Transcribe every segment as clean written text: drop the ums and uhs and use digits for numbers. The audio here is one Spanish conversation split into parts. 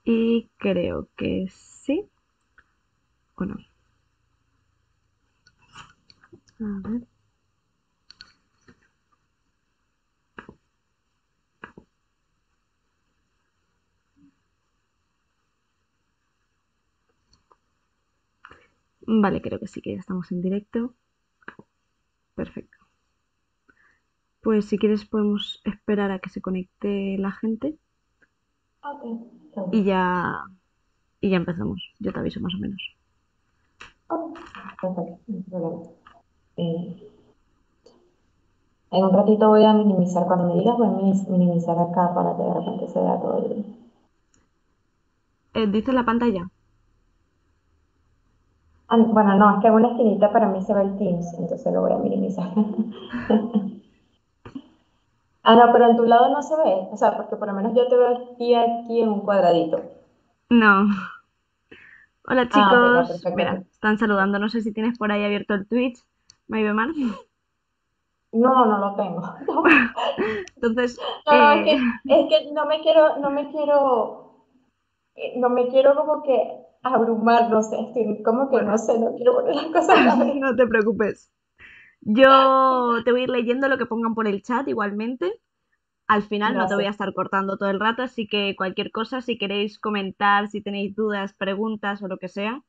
Y creo que sí. ¿O no? A ver. Vale, creo que sí, que ya estamos en directo. Perfecto. Pues si quieres podemos esperar a que se conecte la gente Ok, y perfecto. ya, y ya empezamos. Yo te aviso más o menos. Perfecto, no hay problema. Eh, en un ratito voy a minimizar, cuando me digas voy a minimizar acá para que de repente se vea todo el... ¿Dice la pantalla? Ah, bueno, no, es que en una esquinita para mí se ve el Teams, entonces lo voy a minimizar. Ah, no, pero en tu lado no se ve, o sea, porque por lo menos yo te veo aquí en un cuadradito. No. Hola Ah, ok, no, chicos. perfecto. Mira, están saludando. No sé si tienes por ahí abierto el Twitch. Maybemar. No, no lo tengo. No, Entonces, no, no, es que no me quiero como que abrumar, no sé, estoy como que no bueno, sé, no quiero poner las cosas a la vez. no te preocupes. Yo te voy a ir leyendo lo que pongan por el chat igualmente. Al final no te voy a Gracias. estar cortando todo el rato, así que cualquier cosa, si queréis comentar, si tenéis dudas, preguntas o lo que sea,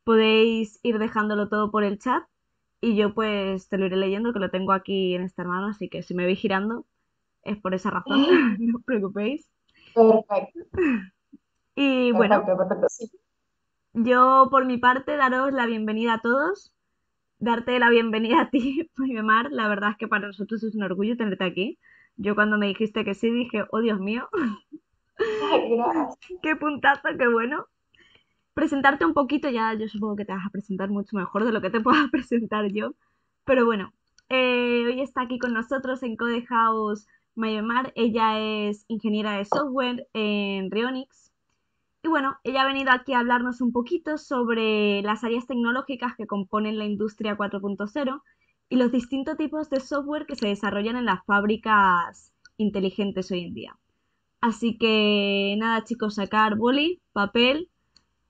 podéis ir dejándolo todo por el chat y yo pues te lo iré leyendo, que lo tengo aquí en esta mano, así que si me veis girando es por esa razón, no os preocupéis. Perfecto, Y bueno, perfecto, perfecto, sí. yo por mi parte daros la bienvenida a todos, darte la bienvenida a ti, Mar. La verdad es que para nosotros es un orgullo tenerte aquí. Yo cuando me dijiste que sí dije, oh Dios mío, Ay, gracias. qué puntazo, qué bueno. Presentarte un poquito, ya yo supongo que te vas a presentar mucho mejor de lo que te pueda presentar yo. Pero bueno, hoy está aquí con nosotros en Code House Mayomar. Ella es ingeniera de software en Rionix. Y bueno, ella ha venido aquí a hablarnos un poquito sobre las áreas tecnológicas que componen la industria 4.0 y los distintos tipos de software que se desarrollan en las fábricas inteligentes hoy en día. Así que nada, chicos, sacar boli, papel,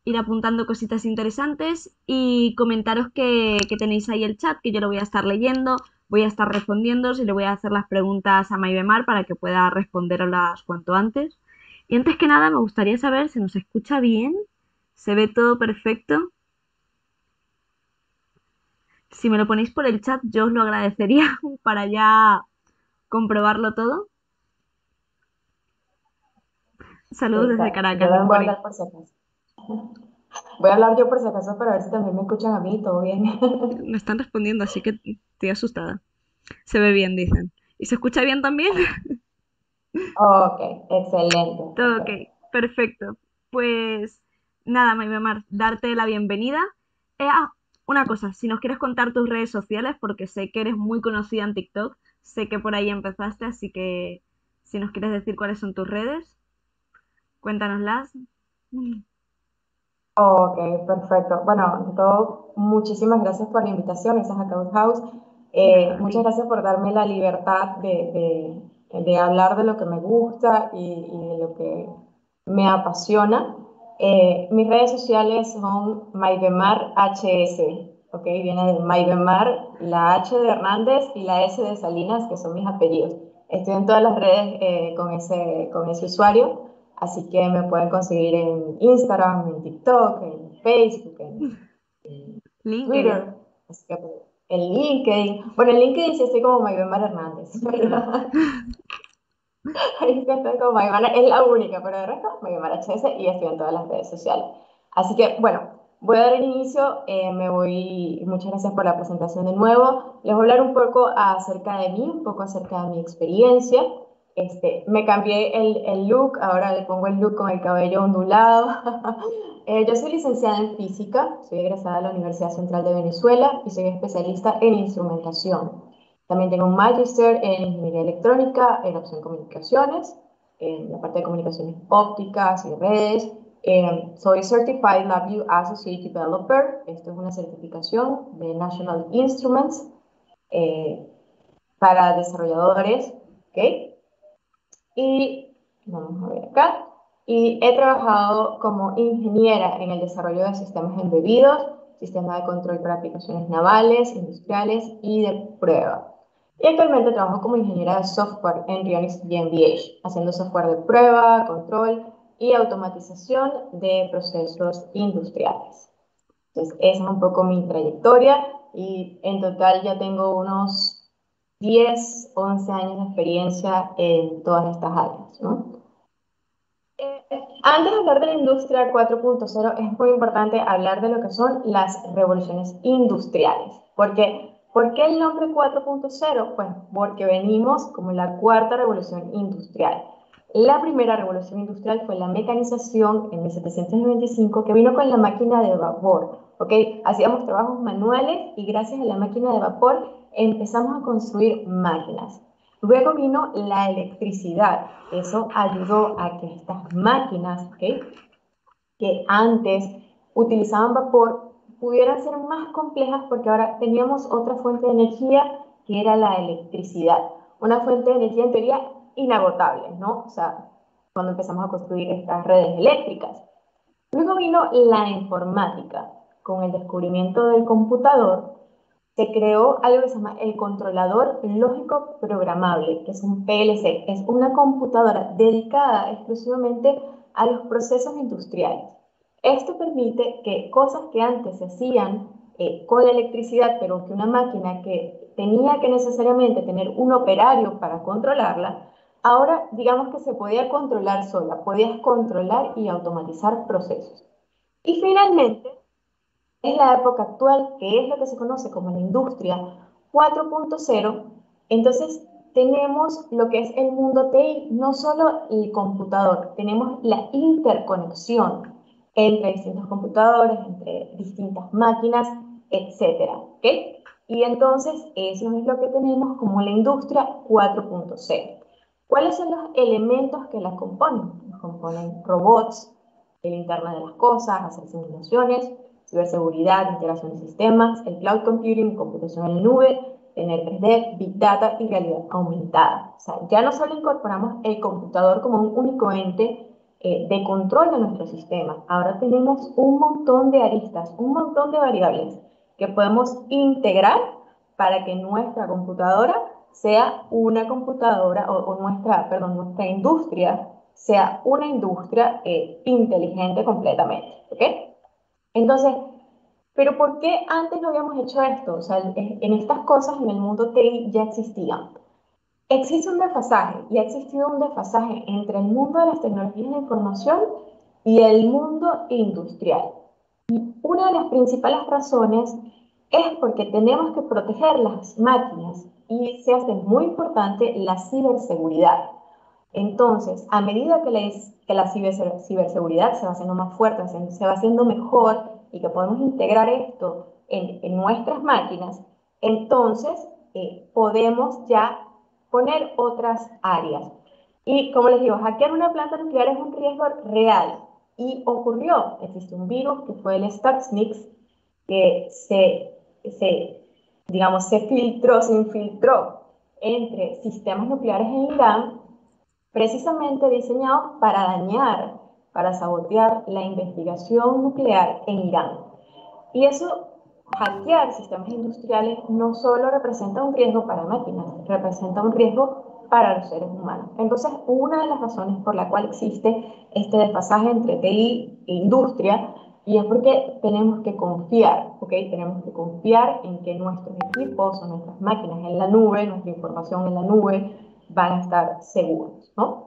ir apuntando cositas interesantes y comentaros que tenéis ahí el chat, que yo lo voy a estar leyendo, voy a estar respondiendo y le voy a hacer las preguntas a Maybemar para que pueda responderlas cuanto antes. Y antes que nada, me gustaría saber si nos escucha bien, se ve todo perfecto. Si me lo ponéis por el chat, yo os lo agradecería para ya comprobarlo todo. Saludos Sí, desde dale. Caracas, Yo nos también voy a ponen. hablar por si acaso. Voy a hablar yo por si acaso para ver si también me escuchan a mí, todo bien. Me están respondiendo, así que estoy asustada. Se ve bien, dicen. ¿Y se escucha bien también? Ok, excelente, Todo ok, perfecto. perfecto. Pues nada, Mar, darte la bienvenida. Una cosa, si nos quieres contar tus redes sociales, porque sé que eres muy conocida en TikTok, sé que por ahí empezaste, así que si nos quieres decir cuáles son tus redes, cuéntanoslas. Ok, perfecto. Bueno, ante todo, muchísimas gracias por la invitación, esa es Account House. Nada, a Muchas ti. gracias por darme la libertad de hablar de lo que me gusta y de lo que me apasiona. Mis redes sociales son Maidemar HS, ¿ok? Viene de Maidemar, la H de Hernández y la S de Salinas, que son mis apellidos. Estoy en todas las redes con ese usuario. Así que me pueden conseguir en Instagram, en TikTok, en Facebook, en LinkedIn. Twitter, así que en LinkedIn. Bueno, en LinkedIn sí estoy como Maybemar Hernández, Ah, ¿verdad? Ahí sí estoy como Maybemar, es la única, pero de resto Maybemar HS y estoy en todas las redes sociales. Así que, bueno, voy a dar el inicio, muchas gracias por la presentación de nuevo. Les voy a hablar un poco acerca de mí, un poco acerca de mi experiencia. Me cambié el look, ahora le pongo el look con el cabello ondulado. Yo soy licenciada en física, soy egresada de la Universidad Central de Venezuela y soy especialista en instrumentación. También tengo un magíster en ingeniería electrónica, en opción comunicaciones, en la parte de comunicaciones ópticas y redes. Soy Certified LabVIEW Associate Developer. Esto es una certificación de National Instruments eh, para desarrolladores. ¿Ok? Y vamos a ver acá. y he trabajado como ingeniera en el desarrollo de sistemas embebidos, sistemas de control para aplicaciones navales, industriales y de prueba. Y actualmente trabajo como ingeniera de software en Rionix GmbH, haciendo software de prueba, control y automatización de procesos industriales. Entonces, esa es un poco mi trayectoria y en total ya tengo unos 10, 11 años de experiencia en todas estas áreas, ¿no? Antes de hablar de la industria 4.0, es muy importante hablar de lo que son las revoluciones industriales. ¿Por qué el nombre 4.0? Pues porque venimos como la cuarta revolución industrial. La primera revolución industrial fue la mecanización en 1795, que vino con la máquina de vapor. ¿Ok? Hacíamos trabajos manuales y gracias a la máquina de vapor empezamos a construir máquinas. Luego vino la electricidad. Eso ayudó a que estas máquinas, ¿okay?, que antes utilizaban vapor, pudieran ser más complejas porque ahora teníamos otra fuente de energía que era la electricidad. Una fuente de energía en teoría inagotable, ¿no? O sea, cuando empezamos a construir estas redes eléctricas. Luego vino la informática. Con el descubrimiento del computador, se creó algo que se llama el controlador lógico programable, que es un PLC. Es una computadora dedicada exclusivamente a los procesos industriales. Esto permite que cosas que antes se hacían con electricidad, pero que una máquina que tenía que necesariamente tener un operario para controlarla, ahora digamos que se podía controlar sola, podías controlar y automatizar procesos. Y finalmente, es la época actual, que es lo que se conoce como la industria 4.0. Entonces, tenemos lo que es el mundo TI, no solo el computador, tenemos la interconexión entre distintos computadores, entre distintas máquinas, etcétera, ¿ok? Y entonces, eso es lo que tenemos como la industria 4.0. ¿Cuáles son los elementos que la componen? Nos componen robots, el Internet de las cosas, hacer simulaciones, ciberseguridad, integración de sistemas, el cloud computing, computación en la nube, tener 3D, big data y realidad aumentada. O sea, ya no solo incorporamos el computador como un único ente de control de nuestro sistema, ahora tenemos un montón de aristas, un montón de variables que podemos integrar para que nuestra computadora sea una computadora o nuestra, perdón, nuestra industria sea una industria inteligente completamente, ¿ok? Entonces, pero ¿por qué antes no habíamos hecho esto? O sea, en estas cosas en el mundo TI ya existían. Existe un desfasaje y ha existido un desfasaje entre el mundo de las tecnologías de la información y el mundo industrial. Una de las principales razones es porque tenemos que proteger las máquinas y se hace muy importante la ciberseguridad. Entonces, a medida que la ciberseguridad se va haciendo más fuerte, se va haciendo mejor y que podemos integrar esto en nuestras máquinas, entonces podemos ya poner otras áreas. Y como les digo, hackear una planta nuclear es un riesgo real y ocurrió. Existe un virus que fue el Stuxnet que digamos, se infiltró entre sistemas nucleares en Irán, precisamente diseñado para dañar, para sabotear la investigación nuclear en Irán. Y eso, hackear sistemas industriales, no solo representa un riesgo para máquinas, representa un riesgo para los seres humanos. Entonces, una de las razones por la cual existe este desfasaje entre TI e industria, y es porque tenemos que confiar, ¿ok? Tenemos que confiar en que nuestros equipos o nuestras máquinas en la nube, nuestra información en la nube, van a estar seguros, ¿no?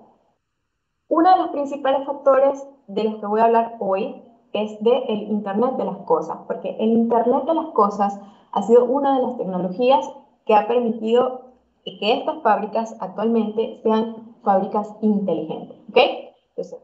Uno de los principales factores de los que voy a hablar hoy es del Internet de las cosas, porque el Internet de las cosas ha sido una de las tecnologías que ha permitido que estas fábricas actualmente sean fábricas inteligentes, ¿ok? Entonces,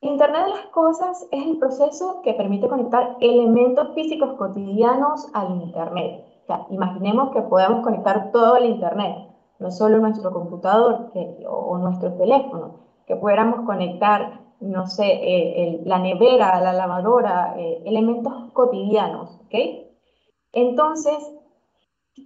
Internet de las cosas es el proceso que permite conectar elementos físicos cotidianos al Internet. O sea, imaginemos que podemos conectar todo al Internet, no solo nuestro computador o nuestro teléfono, que pudiéramos conectar, no sé, la nevera, la lavadora, elementos cotidianos, ¿ok? Entonces,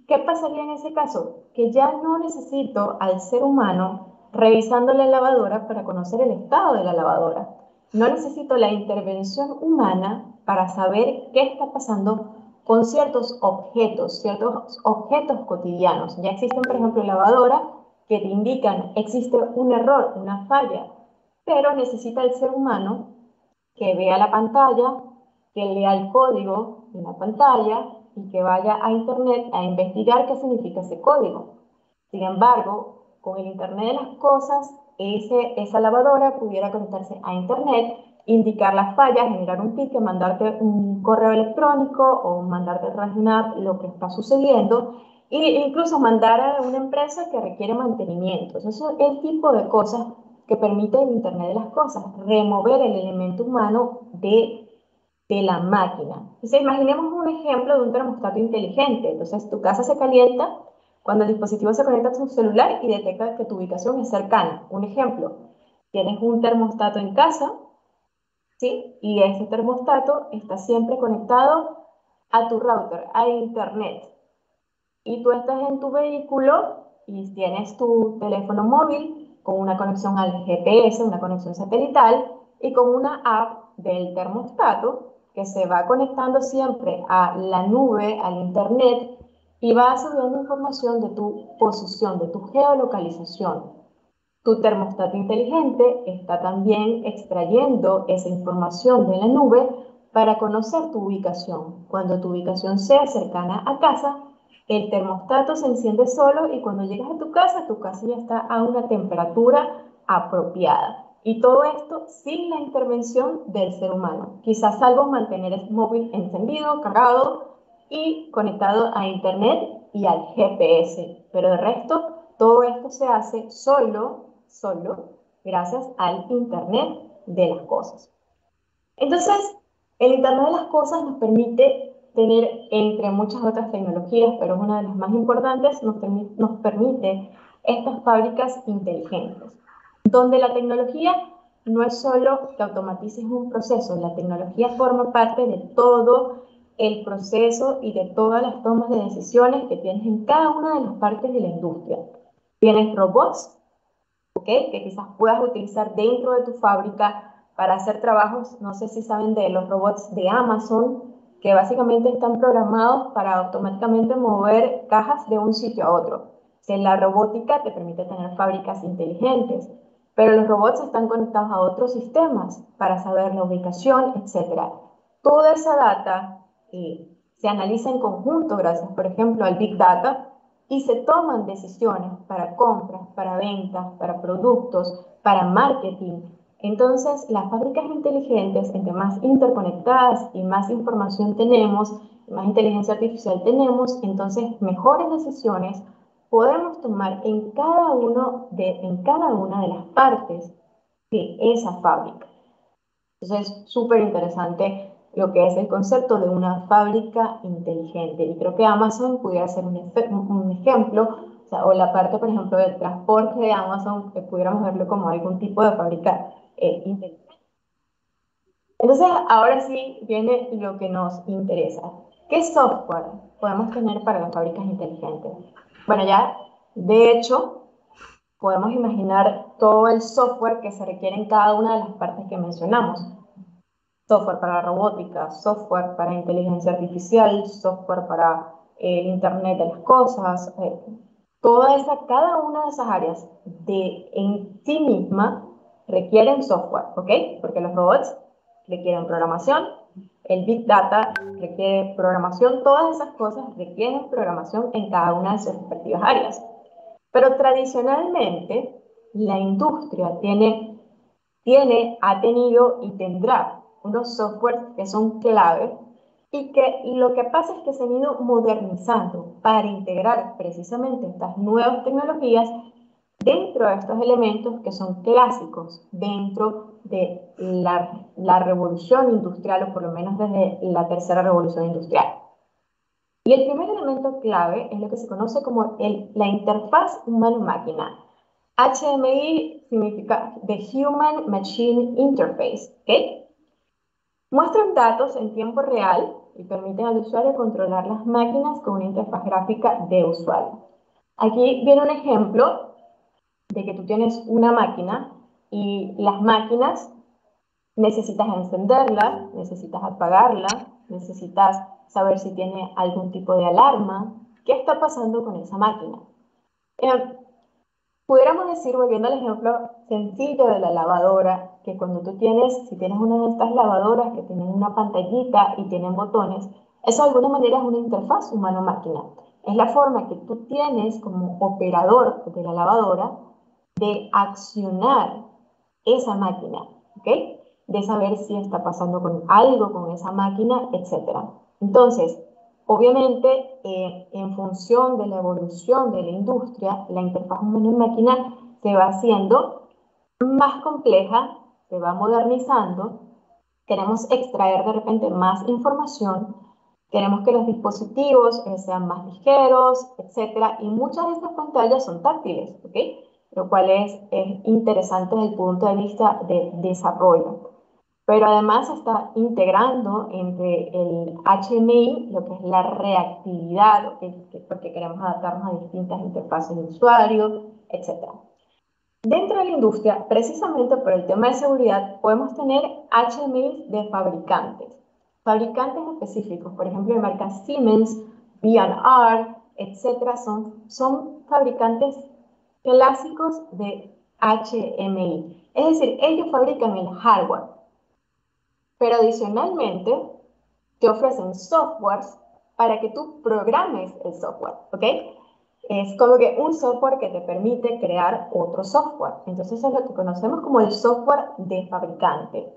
¿qué pasaría en ese caso? Que ya no necesito al ser humano revisando la lavadora para conocer el estado de la lavadora. No necesito la intervención humana para saber qué está pasando con ciertos objetos cotidianos. Ya existen, por ejemplo, lavadoras que te indican existe un error, una falla, pero necesita el ser humano que vea la pantalla, que lea el código en la pantalla y que vaya a internet a investigar qué significa ese código. Sin embargo, con el Internet de las cosas, esa lavadora pudiera conectarse a internet, indicar las fallas, generar un ticket, mandarte un correo electrónico o mandarte a relacionar lo que está sucediendo e incluso mandar a una empresa que requiere mantenimiento. Eso es el tipo de cosas que permite el Internet de las cosas, remover el elemento humano de la máquina. Entonces, imaginemos un ejemplo de un termostato inteligente. Entonces, tu casa se calienta cuando el dispositivo se conecta a tu celular y detecta que tu ubicación es cercana. Un ejemplo, tienes un termostato en casa, ¿sí? Y ese termostato está siempre conectado a tu router, a internet. Y tú estás en tu vehículo y tienes tu teléfono móvil con una conexión al GPS, una conexión satelital y con una app del termostato que se va conectando siempre a la nube, al internet y va subiendo información de tu posición, de tu geolocalización. Tu termostato inteligente está también extrayendo esa información de la nube para conocer tu ubicación. Cuando tu ubicación sea cercana a casa, el termostato se enciende solo y cuando llegas a tu casa ya está a una temperatura apropiada. Y todo esto sin la intervención del ser humano. Quizás salvo mantener el móvil encendido, cargado y conectado a internet y al GPS. Pero de resto, todo esto se hace solo gracias al Internet de las cosas. Entonces, el Internet de las cosas nos permite tener, entre muchas otras tecnologías, pero es una de las más importantes, nos permite estas fábricas inteligentes, donde la tecnología no es solo que automatices un proceso, la tecnología forma parte de todo el proceso y de todas las tomas de decisiones que tienes en cada una de las partes de la industria. Tienes robots, ¿ok? Que quizás puedas utilizar dentro de tu fábrica para hacer trabajos, no sé si saben de los robots de Amazon, que básicamente están programados para automáticamente mover cajas de un sitio a otro. Si la robótica te permite tener fábricas inteligentes, pero los robots están conectados a otros sistemas para saber la ubicación, etc. Toda esa data se analiza en conjunto gracias, por ejemplo, al Big Data, y se toman decisiones para compras, para ventas, para productos, para marketing. Entonces, las fábricas inteligentes, entre más interconectadas y más información tenemos, más inteligencia artificial tenemos, entonces mejores decisiones podemos tomar en cada una de las partes de esa fábrica. Entonces, es súper interesante lo que es el concepto de una fábrica inteligente. Y creo que Amazon pudiera ser un ejemplo, o la parte, por ejemplo, del transporte de Amazon, que pudiéramos verlo como algún tipo de fábrica inteligente. Entonces, ahora sí viene lo que nos interesa. ¿Qué software podemos tener para las fábricas inteligentes? Bueno, ya, de hecho, podemos imaginar todo el software que se requiere en cada una de las partes que mencionamos. Software para robótica, software para inteligencia artificial, software para Internet de las cosas, cada una de esas áreas en sí misma requieren software, ¿ok? Porque los robots requieren programación, el Big Data requiere programación, todas esas cosas requieren programación en cada una de sus respectivas áreas. Pero tradicionalmente la industria ha tenido y tendrá unos softwares que son clave y lo que pasa es que se han ido modernizando para integrar precisamente estas nuevas tecnologías dentro de estos elementos que son clásicos dentro de la revolución industrial o por lo menos desde la tercera revolución industrial. Y el primer elemento clave es lo que se conoce como la interfaz humano-máquina. HMI significa The Human Machine Interface, ¿ok? Muestran datos en tiempo real y permiten al usuario controlar las máquinas con una interfaz gráfica de usuario. Aquí viene un ejemplo de que tú tienes una máquina y las máquinas necesitas encenderla, necesitas apagarla, necesitas saber si tiene algún tipo de alarma. ¿Qué está pasando con esa máquina? Eh, Pudiéramos decir, volviendo al ejemplo sencillo de la lavadora, que cuando tú tienes, si tienes una de estas lavadoras que tienen una pantallita y tienen botones, eso de alguna manera es una interfaz humano-máquina. Es la forma que tú tienes como operador de la lavadora de accionar esa máquina, ¿ok? De saber si está pasando con algo con esa máquina, etcétera. Entonces, obviamente, en función de la evolución de la industria, la interfaz humano-máquina se va haciendo más compleja, se va modernizando, queremos extraer de repente más información, queremos que los dispositivos sean más ligeros, etcétera, y muchas de estas pantallas son táctiles, ¿ok? Lo cual es interesante desde el punto de vista de desarrollo. Pero además está integrando entre el HMI, lo que es la reactividad, porque queremos adaptarnos a distintas interfaces de usuario, etc. Dentro de la industria, precisamente por el tema de seguridad, podemos tener HMI de fabricantes. Fabricantes específicos, por ejemplo, de marcas Siemens, B&R, etc. Son fabricantes clásicos de HMI. Es decir, ellos fabrican el hardware, pero adicionalmente te ofrecen softwares para que tú programes el software, ¿ok? Es como que un software que te permite crear otro software. Entonces es lo que conocemos como el software de fabricante.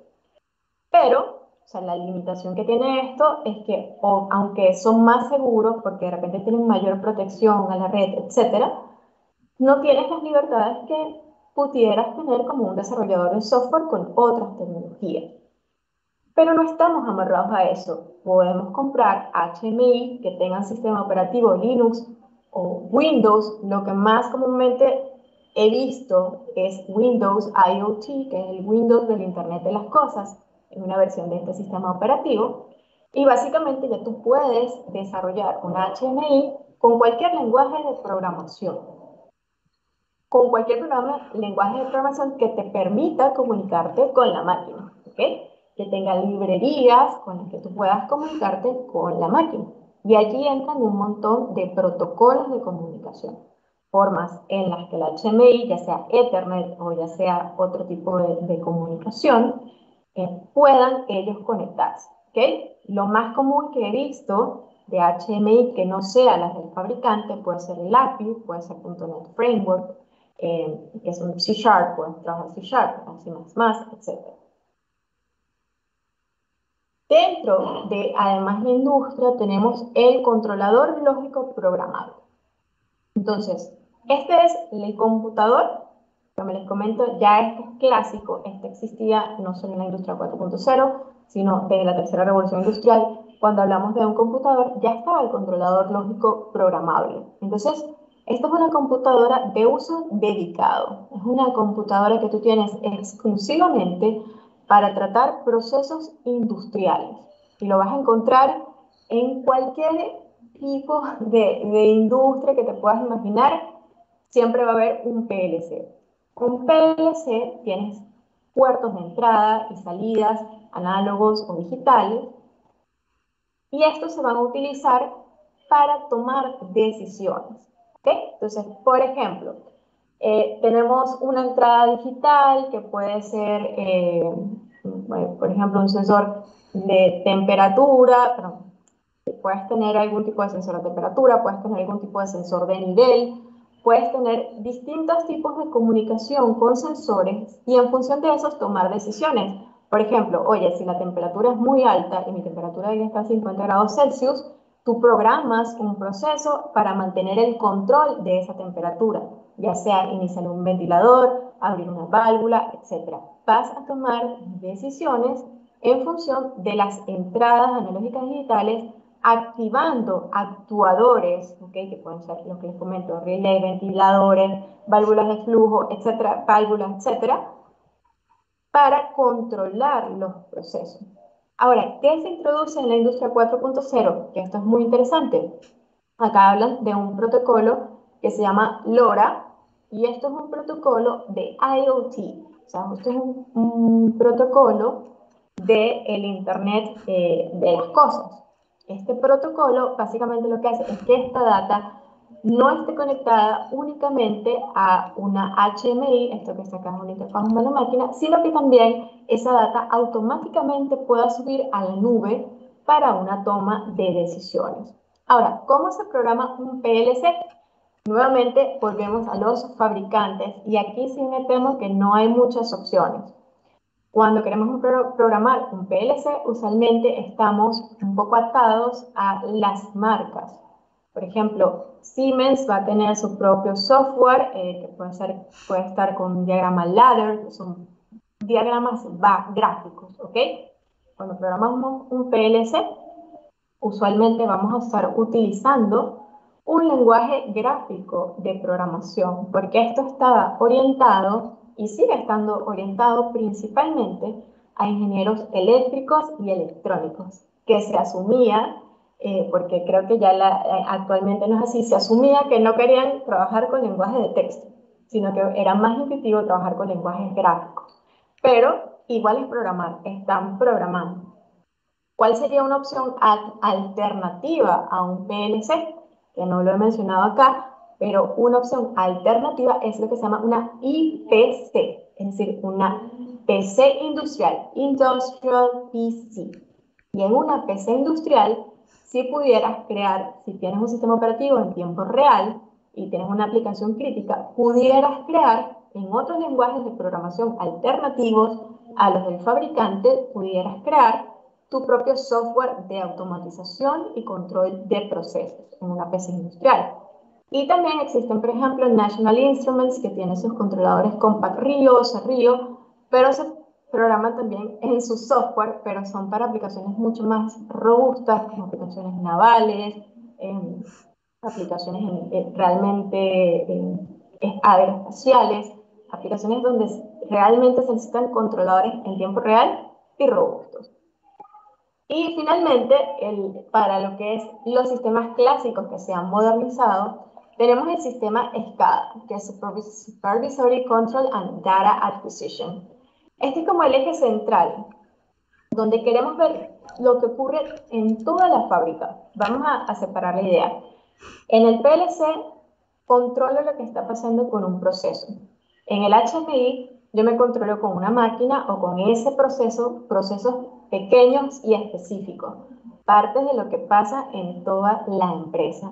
Pero, o sea, la limitación que tiene esto es que, aunque son más seguros, porque de repente tienen mayor protección a la red, etcétera, no tienes las libertades que pudieras tener como un desarrollador de software con otras tecnologías. Pero no estamos amarrados a eso. Podemos comprar HMI que tengan sistema operativo Linux o Windows. Lo que más comúnmente he visto es Windows IoT, que es el Windows del Internet de las Cosas, en una versión de este sistema operativo. Y básicamente ya tú puedes desarrollar un HMI con cualquier lenguaje de programación, con cualquier programa, lenguaje de programación que te permita comunicarte con la máquina, ¿ok? Que tenga librerías con las que tú puedas comunicarte con la máquina. Y allí entran un montón de protocolos de comunicación, formas en las que el HMI, ya sea Ethernet o ya sea otro tipo de comunicación, puedan ellos conectarse, ¿ok? Lo más común que he visto de HMI que no sea las del fabricante puede ser el API, puede ser .NET Framework, que es un C Sharp, puedes trabajar C Sharp, C++, etc. Dentro de, además, la industria, tenemos el controlador lógico programable. Entonces, este es el computador, como les comento, ya este es clásico, este existía no solo en la industria 4.0, sino desde la tercera revolución industrial. Cuando hablamos de un computador, ya estaba el controlador lógico programable. Entonces, esto es una computadora de uso dedicado. Es una computadora que tú tienes exclusivamente para tratar procesos industriales. Y lo vas a encontrar en cualquier tipo de industria que te puedas imaginar, siempre va a haber un PLC. Un PLC tienes puertos de entrada y salidas, análogos o digitales, y estos se van a utilizar para tomar decisiones. ¿Okay? Entonces, por ejemplo, tenemos una entrada digital que puede ser, bueno, por ejemplo, un sensor de temperatura, perdón, puedes tener algún tipo de sensor de temperatura, puedes tener algún tipo de sensor de nivel, puedes tener distintos tipos de comunicación con sensores y en función de esos tomar decisiones. Por ejemplo, oye, si la temperatura es muy alta y mi temperatura debe estar a 50 grados Celsius, tú programas un proceso para mantener el control de esa temperatura, ya sea iniciar un ventilador, abrir una válvula, etc. Vas a tomar decisiones en función de las entradas analógicas digitales, activando actuadores, ¿okay? Que pueden ser lo que les comento, relay, ventiladores, válvulas de flujo, etcétera, válvulas, etcétera, para controlar los procesos. Ahora, ¿qué se introduce en la industria 4.0? Que esto es muy interesante. Acá hablan de un protocolo que se llama LoRa, y esto es un protocolo de IoT, o sea, esto es un protocolo del Internet de las cosas. Este protocolo básicamente lo que hace es que esta data no esté conectada únicamente a una HMI, esto que está acá es una interfaz humano-máquina, sino que también esa data automáticamente pueda subir a la nube para una toma de decisiones. Ahora, ¿cómo se programa un PLC? Nuevamente volvemos a los fabricantes y aquí sí me temo que no hay muchas opciones. Cuando queremos programar un PLC, usualmente estamos un poco atados a las marcas. Por ejemplo, Siemens va a tener su propio software, que puede estar con un diagrama ladder, que son diagramas gráficos, ¿ok? Cuando programamos un PLC, usualmente vamos a estar utilizando un lenguaje gráfico de programación, porque esto estaba orientado y sigue estando orientado principalmente a ingenieros eléctricos y electrónicos, que se asumía, porque creo que ya actualmente no es así, se asumía que no querían trabajar con lenguaje de texto, sino que era más intuitivo trabajar con lenguajes gráficos. Pero igual es programar, están programando. ¿Cuál sería una opción alternativa a un PLC? Que no lo he mencionado acá, pero una opción alternativa es lo que se llama una IPC, es decir, una PC industrial, Industrial PC. Y en una PC industrial, si pudieras crear, si tienes un sistema operativo en tiempo real y tienes una aplicación crítica, pudieras crear en otros lenguajes de programación alternativos a los del fabricante, pudieras crear tu propio software de automatización y control de procesos en una PC industrial. Y también existen, por ejemplo, National Instruments, que tiene sus controladores Compact Rio, Rio, pero se programan también en su software, pero son para aplicaciones mucho más robustas, como aplicaciones navales, aplicaciones realmente aeroespaciales, aplicaciones donde realmente se necesitan controladores en tiempo real y robustos. Y finalmente, para lo que es los sistemas clásicos que se han modernizado, tenemos el sistema SCADA, que es Supervisory Control and Data Acquisition. Este es como el eje central, donde queremos ver lo que ocurre en toda la fábrica. Vamos a separar la idea. En el PLC, controlo lo que está pasando con un proceso. En el HMI, yo me controlo con una máquina o con ese proceso, procesos pequeños y específicos, partes de lo que pasa en toda la empresa.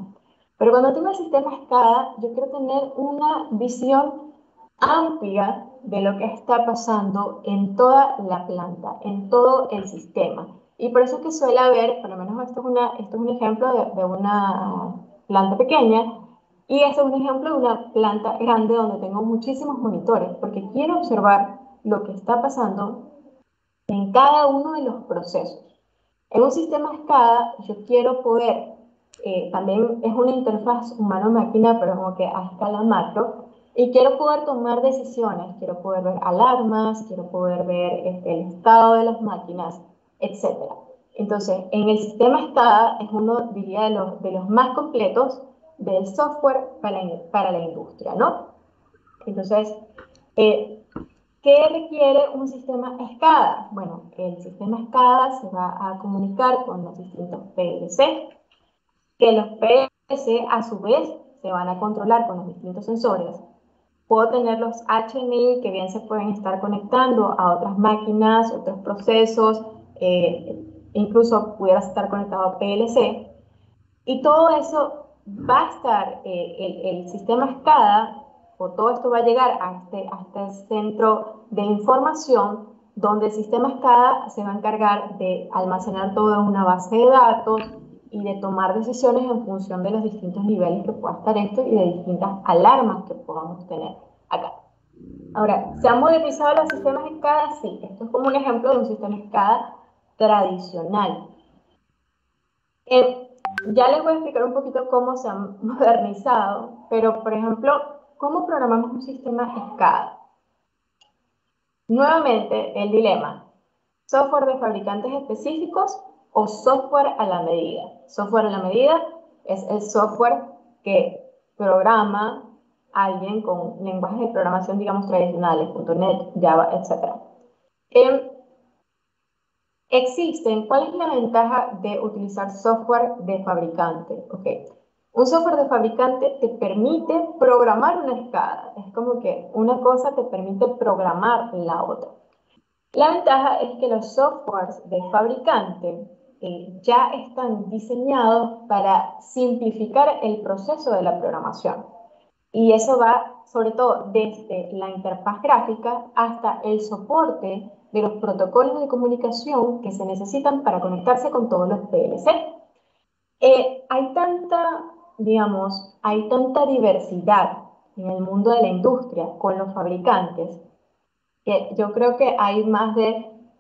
Pero cuando tengo el sistema SCADA, yo quiero tener una visión amplia de lo que está pasando en toda la planta, en todo el sistema. Y por eso es que suele haber, por lo menos esto es un ejemplo de una planta pequeña, y este es un ejemplo de una planta grande donde tengo muchísimos monitores, porque quiero observar lo que está pasando en cada uno de los procesos. En un sistema SCADA, yo quiero poder, también es una interfaz humano-máquina, pero como que a escala macro, y quiero poder tomar decisiones, quiero poder ver alarmas, quiero poder ver el estado de las máquinas, etc. Entonces, en el sistema SCADA es uno, diría, de los más completos del software para la industria, ¿no? Entonces, eh, ¿qué requiere un sistema SCADA? Bueno, el sistema SCADA se va a comunicar con los distintos PLC, que los PLC a su vez se van a controlar con los distintos sensores. Puedo tener los HMI que bien se pueden estar conectando a otras máquinas, otros procesos, incluso pudiera estar conectado a PLC. Y todo eso va a estar, el sistema SCADA, o todo esto va a llegar a este centro de información, donde el sistema SCADA se va a encargar de almacenar todo en una base de datos y de tomar decisiones en función de los distintos niveles que pueda estar esto y de distintas alarmas que podamos tener acá. Ahora, ¿se han modernizado los sistemas SCADA? Sí, esto es como un ejemplo de un sistema SCADA tradicional. Ya les voy a explicar un poquito cómo se han modernizado, pero por ejemplo, ¿cómo programamos un sistema SCADA? Nuevamente, el dilema, software de fabricantes específicos o software a la medida. Software a la medida es el software que programa alguien con lenguajes de programación, digamos, tradicionales, .NET, Java, etc. Eh, ¿Cuál es la ventaja de utilizar software de fabricante? Okay. Un software de fabricante te permite programar una escala. Es como que una cosa te permite programar la otra. La ventaja es que los softwares de fabricante ya están diseñados para simplificar el proceso de la programación. Y eso va sobre todo desde la interfaz gráfica hasta el soporte de los protocolos de comunicación que se necesitan para conectarse con todos los PLC. Hay tanta, digamos, hay tanta diversidad en el mundo de la industria con los fabricantes que yo creo que hay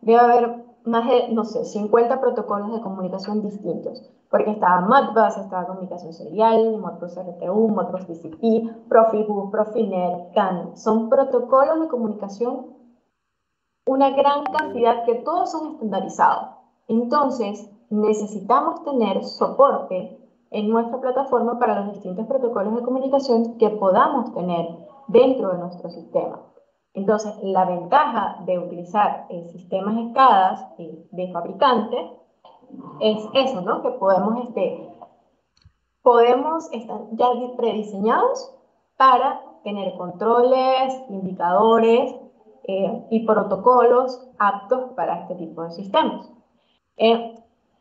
debe haber más de, no sé, 50 protocolos de comunicación distintos, porque estaba Modbus, estaba comunicación serial, Modbus RTU, Modbus TCP, Profibus, Profinet, CAN. Son protocolos de comunicación, una gran cantidad que todos son estandarizados. Entonces, necesitamos tener soporte en nuestra plataforma para los distintos protocolos de comunicación que podamos tener dentro de nuestro sistema. Entonces, la ventaja de utilizar sistemas SCADA de fabricante es eso, ¿no? Que podemos estar ya prediseñados para tener controles, indicadores y protocolos aptos para este tipo de sistemas.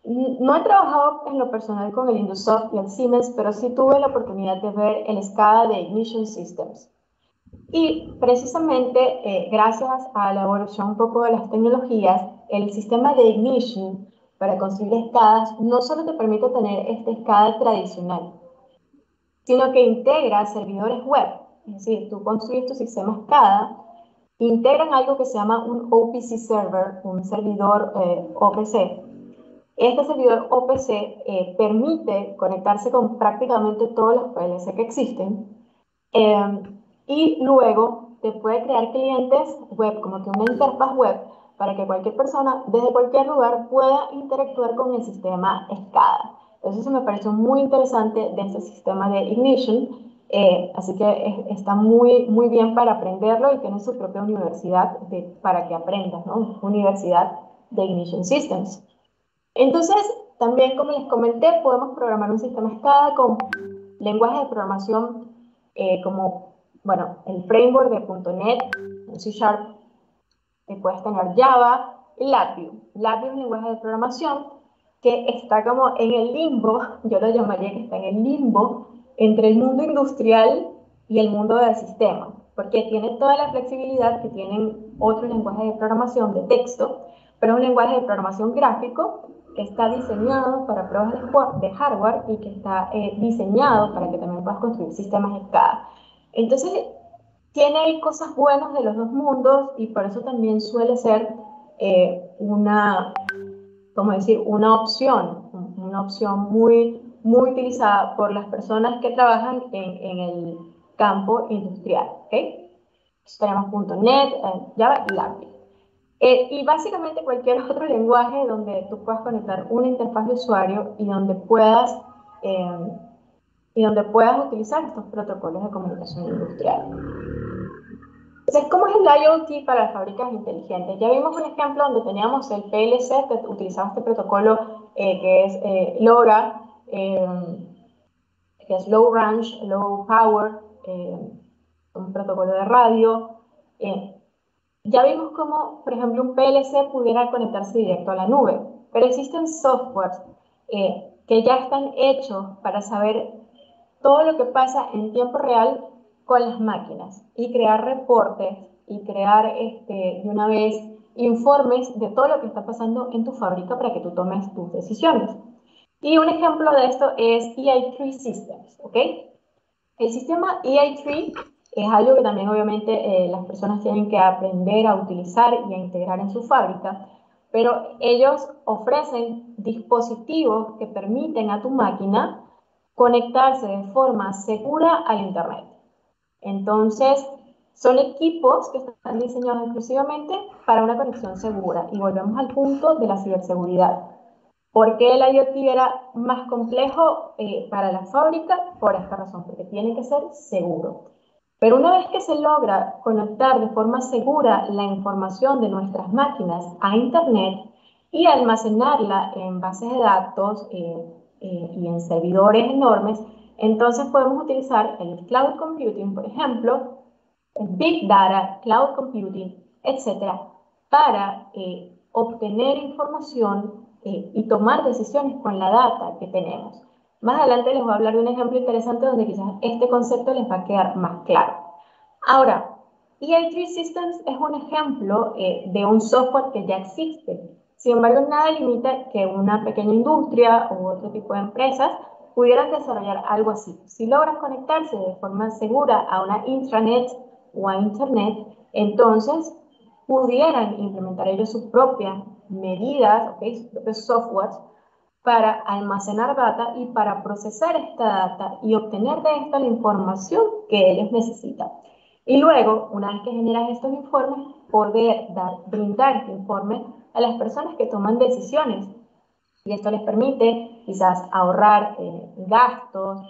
No he trabajado en lo personal con el Indosoft y el Siemens, pero sí tuve la oportunidad de ver el SCADA de Ignition Systems. Y precisamente gracias a la evolución un poco de las tecnologías, el sistema de Ignition para construir SCADAs no solo te permite tener este SCADA tradicional, sino que integra servidores web. Es decir, tú construyes tu sistema SCADA, integran algo que se llama un OPC server, un servidor OPC. Este servidor OPC permite conectarse con prácticamente todos los PLC que existen y luego te puede crear clientes web, como que una interfaz web, para que cualquier persona desde cualquier lugar pueda interactuar con el sistema SCADA. Entonces eso me pareció muy interesante de este sistema de Ignition, así que está muy bien para aprenderlo y tiene su propia universidad para que aprendas, ¿no? Universidad de Ignition Systems. Entonces, también como les comenté, podemos programar un sistema SCADA con lenguajes de programación como, bueno, el framework de .NET, C Sharp, puedes tener Java y Labview. Labview es un lenguaje de programación que está como en el limbo, yo lo llamaría que está en el limbo entre el mundo industrial y el mundo del sistema, porque tiene toda la flexibilidad que tienen otros lenguajes de programación de texto, pero es un lenguaje de programación gráfico que está diseñado para pruebas de hardware y que está diseñado para que también puedas construir sistemas SCADA. Entonces, tiene cosas buenas de los dos mundos y por eso también suele ser como decir, una opción muy utilizada por las personas que trabajan en el campo industrial. ¿Okay? Tenemos .NET, Java y Labview. Y básicamente cualquier otro lenguaje donde tú puedas conectar una interfaz de usuario eh, y donde puedas utilizar estos protocolos de comunicación industrial. Entonces, ¿cómo es el IoT para las fábricas inteligentes? Ya vimos un ejemplo donde teníamos el PLC que utilizaba este protocolo que es LoRa, que es Low Range, Low Power, un protocolo de radio. Ya vimos cómo, por ejemplo, un PLC pudiera conectarse directo a la nube, pero existen softwares que ya están hechos para saber todo lo que pasa en tiempo real con las máquinas y crear reportes y crear de una vez informes de todo lo que está pasando en tu fábrica para que tú tomes tus decisiones. Y un ejemplo de esto es EI3 Systems, ¿ok? El sistema EI3 es algo que también obviamente las personas tienen que aprender a utilizar y a integrar en su fábrica, pero ellos ofrecen dispositivos que permiten a tu máquina conectarse de forma segura al Internet. Entonces, son equipos que están diseñados exclusivamente para una conexión segura. Y volvemos al punto de la ciberseguridad. ¿Por qué el IoT era más complejo para la fábrica? Por esta razón, porque tiene que ser seguro. Pero una vez que se logra conectar de forma segura la información de nuestras máquinas a Internet y almacenarla en bases de datos y en servidores enormes, entonces podemos utilizar el cloud computing, por ejemplo, Big Data, Cloud Computing, etcétera, para obtener información y tomar decisiones con la data que tenemos. Más adelante les voy a hablar de un ejemplo interesante donde quizás este concepto les va a quedar más claro. Ahora, EI3 Systems es un ejemplo de un software que ya existe. Sin embargo, nada limita que una pequeña industria u otro tipo de empresas pudieran desarrollar algo así. Si logran conectarse de forma segura a una intranet o a Internet, entonces pudieran implementar ellos sus propias medidas, ¿okay? Sus propios softwares para almacenar data y para procesar esta data y obtener de esta la información que ellos necesitan. Y luego, una vez que generan estos informes, poder brindar este informe a las personas que toman decisiones. Y esto les permite quizás ahorrar gastos,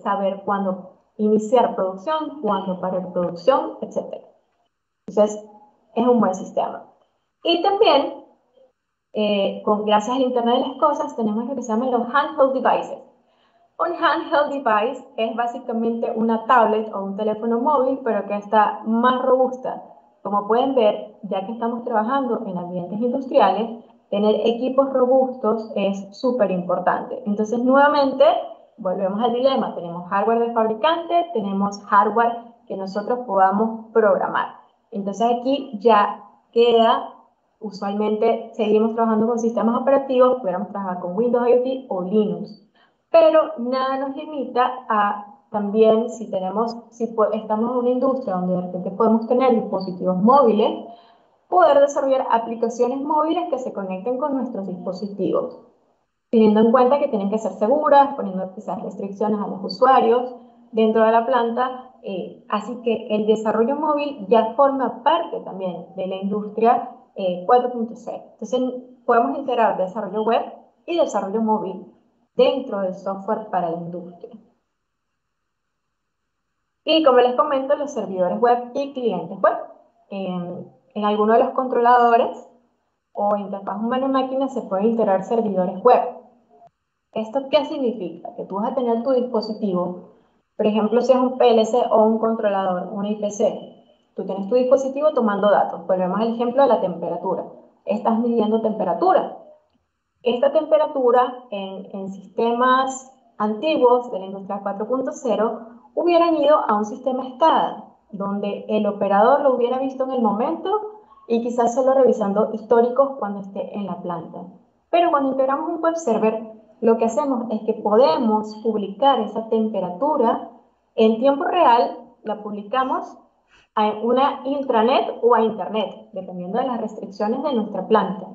saber cuándo iniciar producción, cuándo parar producción, etc. Entonces, es un buen sistema. Y también, gracias al Internet de las Cosas, tenemos lo que se llaman los handheld devices. Un handheld device es básicamente una tablet o un teléfono móvil, pero que está más robusta. Como pueden ver, ya que estamos trabajando en ambientes industriales, tener equipos robustos es súper importante. Entonces, nuevamente, volvemos al dilema. Tenemos hardware de fabricante, tenemos hardware que nosotros podamos programar. Entonces, aquí ya queda, usualmente seguimos trabajando con sistemas operativos, pudiéramos trabajar con Windows IoT o Linux, pero nada nos limita a también si estamos en una industria donde de repente podemos tener dispositivos móviles, poder desarrollar aplicaciones móviles que se conecten con nuestros dispositivos, teniendo en cuenta que tienen que ser seguras, poniendo quizás restricciones a los usuarios dentro de la planta, así que el desarrollo móvil ya forma parte también de la industria 4.0. Entonces podemos integrar desarrollo web y desarrollo móvil dentro del software para la industria. Y como les comento, los servidores web y clientes web. En alguno de los controladores o interfaz humano-máquina se pueden integrar servidores web. ¿Esto qué significa? Que tú vas a tener tu dispositivo, por ejemplo, si es un PLC o un controlador, una IPC, tú tienes tu dispositivo tomando datos. Volvemos al ejemplo de la temperatura. Estás midiendo temperatura. Esta temperatura en sistemas antiguos de la industria 4.0 hubieran ido a un sistema SCADA, donde el operador lo hubiera visto en el momento y quizás solo revisando históricos cuando esté en la planta. Pero cuando integramos un web server, lo que hacemos es que podemos publicar esa temperatura en tiempo real, la publicamos a una intranet o a internet, dependiendo de las restricciones de nuestra planta.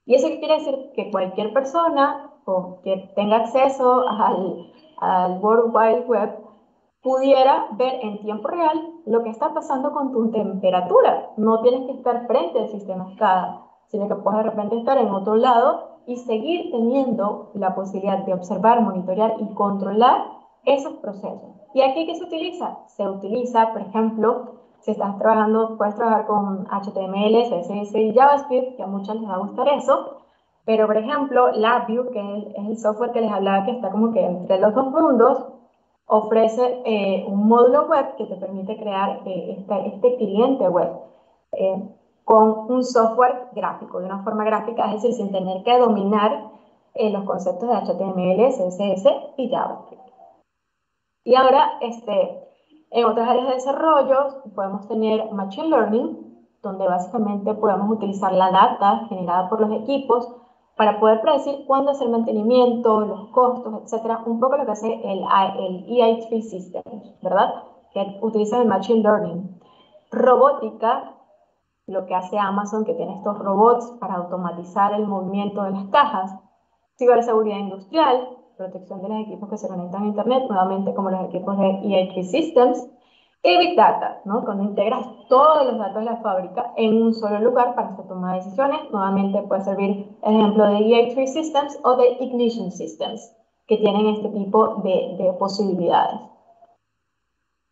¿Y eso quiere decir? Que cualquier persona o que tenga acceso al World Wide Web pudiera ver en tiempo real lo que está pasando con tu temperatura. No tienes que estar frente al sistema SCADA, sino que puedes de repente estar en otro lado y seguir teniendo la posibilidad de observar, monitorear y controlar esos procesos. ¿Y aquí qué se utiliza? Se utiliza, por ejemplo, si estás trabajando, puedes trabajar con HTML, CSS y JavaScript, que a muchos les va a gustar eso, pero por ejemplo, LabVIEW, que es el software que les hablaba que está como que entre los dos mundos, ofrece un módulo web que te permite crear este cliente web con un software gráfico, de una forma gráfica, es decir, sin tener que dominar los conceptos de HTML, CSS y JavaScript. Y ahora, en otras áreas de desarrollo, podemos tener Machine Learning, donde básicamente podemos utilizar la data generada por los equipos para poder predecir cuándo hacer mantenimiento, los costos, etcétera. Un poco lo que hace el EI3 Systems, ¿verdad? Que utiliza el Machine Learning. Robótica, lo que hace Amazon, que tiene estos robots para automatizar el movimiento de las cajas. Ciberseguridad industrial, protección de los equipos que se conectan a Internet, nuevamente como los equipos de EI3 Systems. Y Big Data, ¿no? Cuando integras todos los datos de la fábrica en un solo lugar para su toma de decisiones, nuevamente puede servir el ejemplo de EI3 Systems o de Ignition Systems, que tienen este tipo de posibilidades.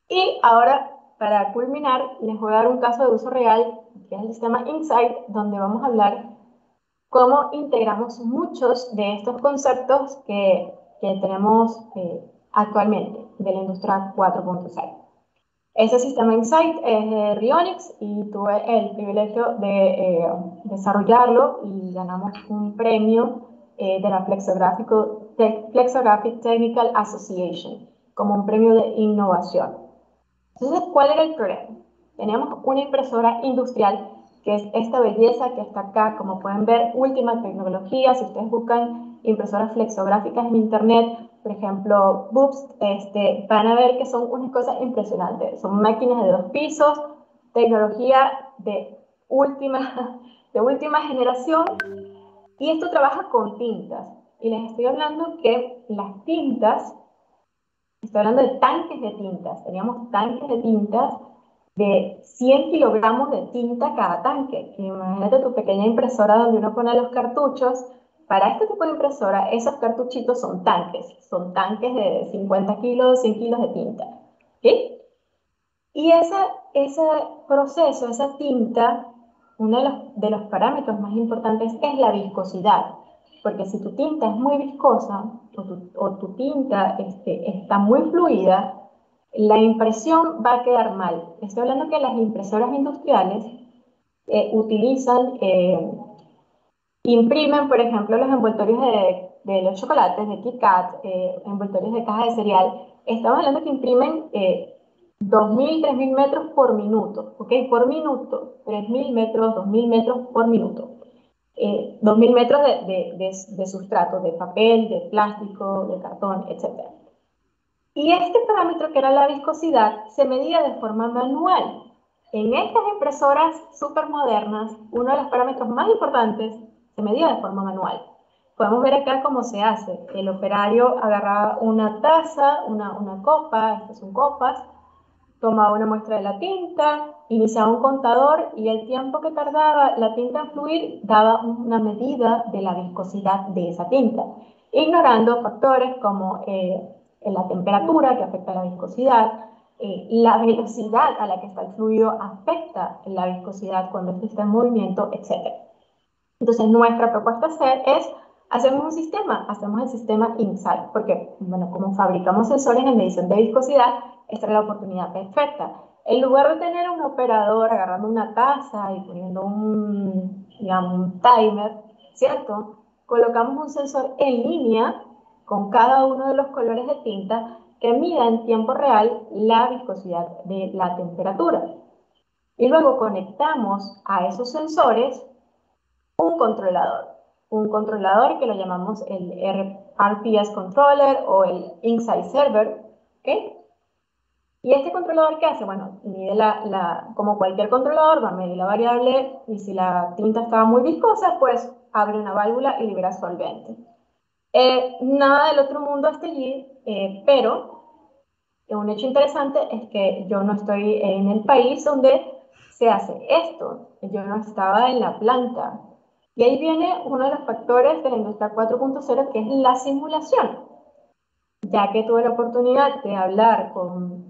Y ahora, para culminar, les voy a dar un caso de uso real, que es el sistema Insight, donde vamos a hablar cómo integramos muchos de estos conceptos que tenemos actualmente de la industria 4.0. Ese sistema Insight es de Rionix y tuve el privilegio de desarrollarlo y ganamos un premio de la Flexographic Technical Association como un premio de innovación. Entonces, ¿cuál era el problema? Teníamos una impresora industrial, que es esta belleza que está acá, como pueden ver, última tecnología. Si ustedes buscan impresoras flexográficas en internet, por ejemplo, Boops, van a ver que son unas cosas impresionantes. Son máquinas de 2 pisos, tecnología última, de última generación, y esto trabaja con tintas. Y les estoy hablando que las tintas, estoy hablando de tanques de tintas. Teníamos tanques de tintas de 100 kilogramos de tinta cada tanque. Imagínate tu pequeña impresora donde uno pone los cartuchos. Para este tipo de impresora, esos cartuchitos son tanques de 50 kilos, 100 kilos de tinta. ¿Sí? Y ese proceso, esa tinta, uno de los parámetros más importantes es la viscosidad. Porque si tu tinta es muy viscosa o tu tinta está muy fluida, la impresión va a quedar mal. Estoy hablando que las impresoras industriales utilizan, imprimen, por ejemplo, los envoltorios de los chocolates, de Kit Kat, envoltorios de caja de cereal. Estamos hablando que imprimen 2.000, 3.000 metros por minuto, ¿ok? Por minuto, 3.000 metros, 2.000 metros por minuto. 2.000 metros de sustrato, de papel, de plástico, de cartón, etc. Y este parámetro, que era la viscosidad, se medía de forma manual. En estas impresoras súper modernas, uno de los parámetros más importantes se medía de forma manual. Podemos ver acá cómo se hace. El operario agarraba una taza, una copa, estas son copas, tomaba una muestra de la tinta, iniciaba un contador y el tiempo que tardaba la tinta en fluir daba una medida de la viscosidad de esa tinta, ignorando factores como la temperatura, que afecta la viscosidad, la velocidad a la que está el fluido afecta la viscosidad cuando este está en movimiento, etc. Entonces, nuestra propuesta es, hacemos el sistema Insight, porque, bueno, como fabricamos sensores en medición de viscosidad, esta es la oportunidad perfecta. En lugar de tener un operador agarrando una taza y poniendo digamos, un timer, ¿cierto? Colocamos un sensor en línea con cada uno de los colores de tinta que mida en tiempo real la viscosidad de la temperatura. Y luego conectamos a esos sensores un controlador que lo llamamos el RPS Controller o el Insight Server, ¿ok? Y este controlador, ¿qué hace? Bueno, mide como cualquier controlador, va a medir la variable y si la tinta estaba muy viscosa, pues abre una válvula y libera solvente. Nada del otro mundo hasta allí, pero un hecho interesante es que yo no estoy en el país donde se hace esto. Yo no estaba en la planta. Y ahí viene uno de los factores de la industria 4.0, que es la simulación. Ya que tuve la oportunidad de hablar con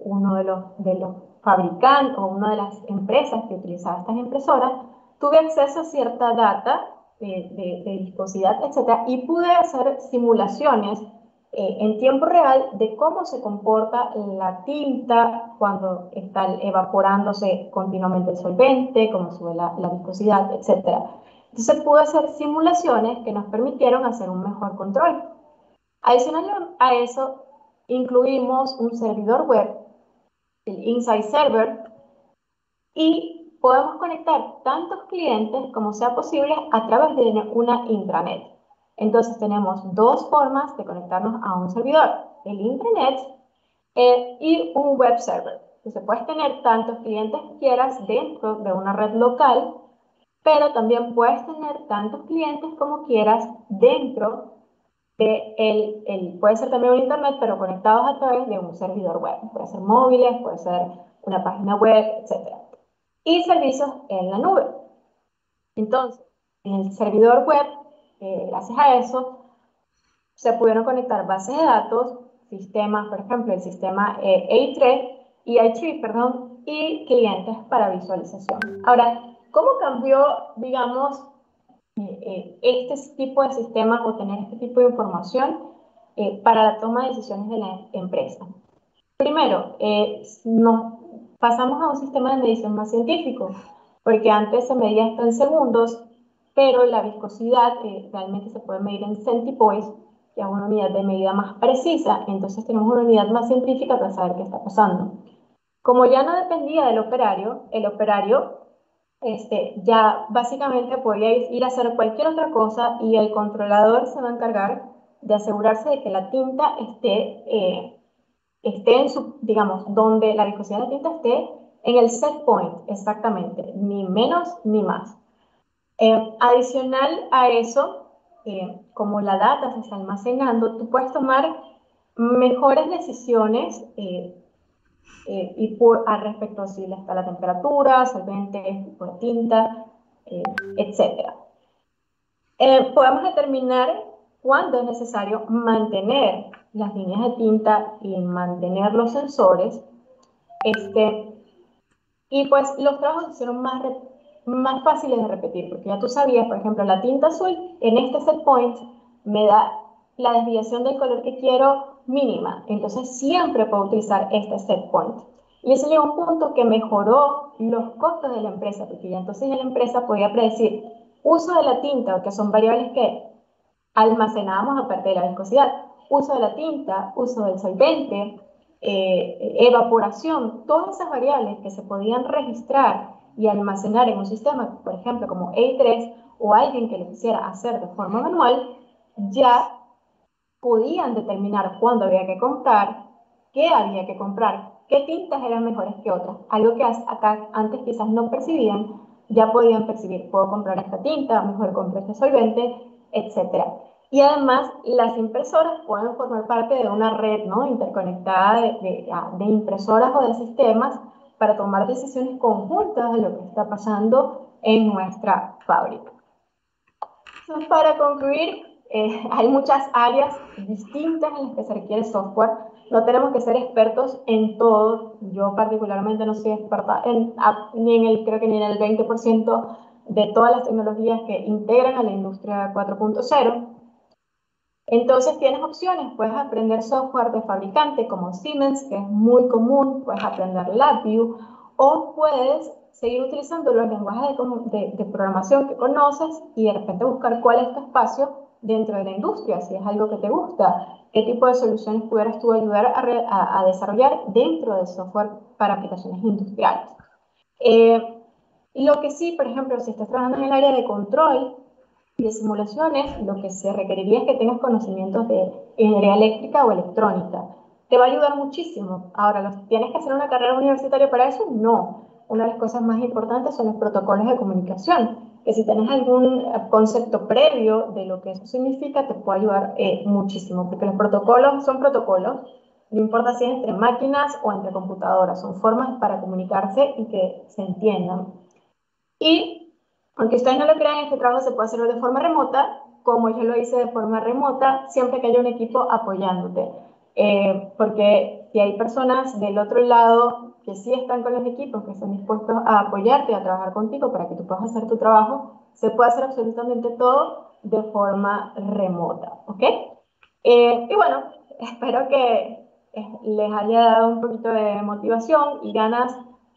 uno de los fabricantes o una de las empresas que utilizaba estas impresoras, tuve acceso a cierta data de viscosidad, etcétera, y pude hacer simulaciones en tiempo real de cómo se comporta la tinta cuando está evaporándose continuamente el solvente, cómo sube la viscosidad, etcétera. Entonces pude hacer simulaciones que nos permitieron hacer un mejor control. Adicional a eso, incluimos un servidor web, el Insight Server, y podemos conectar tantos clientes como sea posible a través de una intranet. Entonces tenemos dos formas de conectarnos a un servidor, el intranet y un web server. Entonces puedes tener tantos clientes que quieras dentro de una red local, pero también puedes tener tantos clientes como quieras dentro puede ser también un internet, pero conectados a través de un servidor web. Puede ser móviles, puede ser una página web, etc. Y servicios en la nube. Entonces, en el servidor web, gracias a eso, se pudieron conectar bases de datos, sistemas, por ejemplo, el sistema A3, perdón, y clientes para visualización. Ahora, ¿cómo cambió, digamos, este tipo de sistemas o tener este tipo de información para la toma de decisiones de la empresa? Primero, nos pasamos a un sistema de medición más científico, porque antes se medía hasta en segundos, pero la viscosidad realmente se puede medir en centipoise, que es una unidad de medida más precisa, entonces tenemos una unidad más científica para saber qué está pasando. Como ya no dependía del operario, el operario ya básicamente podía ir a hacer cualquier otra cosa y el controlador se va a encargar de asegurarse de que la tinta esté en su, digamos, donde la viscosidad de la tinta esté en el set point, exactamente, ni menos ni más. Adicional a eso, como la data se está almacenando, tú puedes tomar mejores decisiones al respecto si está la temperatura, solvente, tipo de tinta, etc. Podemos determinar cuándo es necesario mantener las líneas de tinta y mantener los sensores. Este, y pues los trabajos se hicieron más fáciles de repetir, porque ya tú sabías, por ejemplo, la tinta azul en este set point me da la desviación del color que quiero mínima, entonces siempre puedo utilizar este set point. Y eso llegó a un punto que mejoró los costos de la empresa, porque ya entonces la empresa podía predecir uso de la tinta, que son variables que almacenábamos aparte de la viscosidad, uso de la tinta, uso del solvente, evaporación, todas esas variables que se podían registrar y almacenar en un sistema, por ejemplo, como A3 o alguien que lo quisiera hacer de forma manual, ya podían determinar cuándo había que comprar, qué había que comprar, qué tintas eran mejores que otras, algo que acá antes quizás no percibían, ya podían percibir, puedo comprar esta tinta, mejor compro este solvente, etcétera. Y además, las impresoras pueden formar parte de una red, ¿no?, interconectada de impresoras o de sistemas para tomar decisiones conjuntas de lo que está pasando en nuestra fábrica. Entonces, para concluir, hay muchas áreas distintas en las que se requiere software. No tenemos que ser expertos en todo. Yo particularmente no soy experta creo que ni en el 20% de todas las tecnologías que integran a la industria 4.0. Entonces tienes opciones, puedes aprender software de fabricante como Siemens, que es muy común, puedes aprender LabVIEW, o puedes seguir utilizando los lenguajes de programación que conoces y de repente buscar cuál es tu espacio dentro de la industria, si es algo que te gusta, qué tipo de soluciones pudieras tú ayudar a desarrollar dentro del software para aplicaciones industriales. Lo que sí, por ejemplo, si estás trabajando en el área de control y de simulaciones, lo que se requeriría es que tengas conocimientos de ingeniería eléctrica o electrónica. Te va a ayudar muchísimo. Ahora, ¿tienes que hacer una carrera universitaria para eso? No. Una de las cosas más importantes son los protocolos de comunicación, que si tienes algún concepto previo de lo que eso significa, te puede ayudar muchísimo, porque los protocolos son protocolos, no importa si es entre máquinas o entre computadoras, son formas para comunicarse y que se entiendan. Y aunque ustedes no lo crean, este trabajo se puede hacer de forma remota, como yo lo hice de forma remota, siempre que haya un equipo apoyándote. Porque si hay personas del otro lado que sí están con los equipos, que están dispuestos a apoyarte, a trabajar contigo para que tú puedas hacer tu trabajo, se puede hacer absolutamente todo de forma remota, ¿ok? Y bueno, espero que les haya dado un poquito de motivación y ganas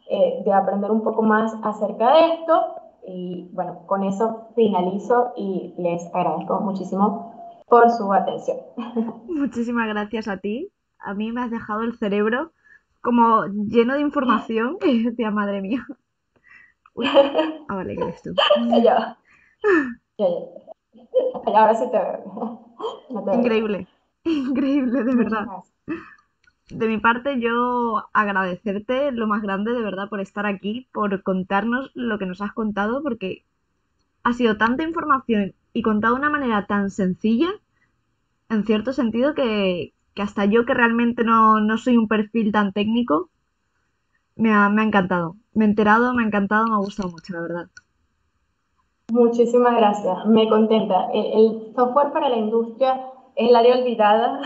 de aprender un poco más acerca de esto. Y bueno, con eso finalizo y les agradezco muchísimo por su atención. Muchísimas gracias a ti. A mí me has dejado el cerebro como lleno de información. Y yo decía, madre mía. Uy, ah, vale, que eres tú. Ya, ya, ya. Ahora sí te veo. No te veo. Increíble, increíble, de Muchas verdad. gracias. De mi parte, yo agradecerte lo más grande, de verdad, por estar aquí, por contarnos lo que nos has contado, porque ha sido tanta información y contado de una manera tan sencilla, en cierto sentido, que hasta yo, que realmente no soy un perfil tan técnico, me ha encantado. Me he enterado, me ha encantado, me ha gustado mucho, la verdad. Muchísimas gracias. Me contenta. El software para la industria es el área olvidada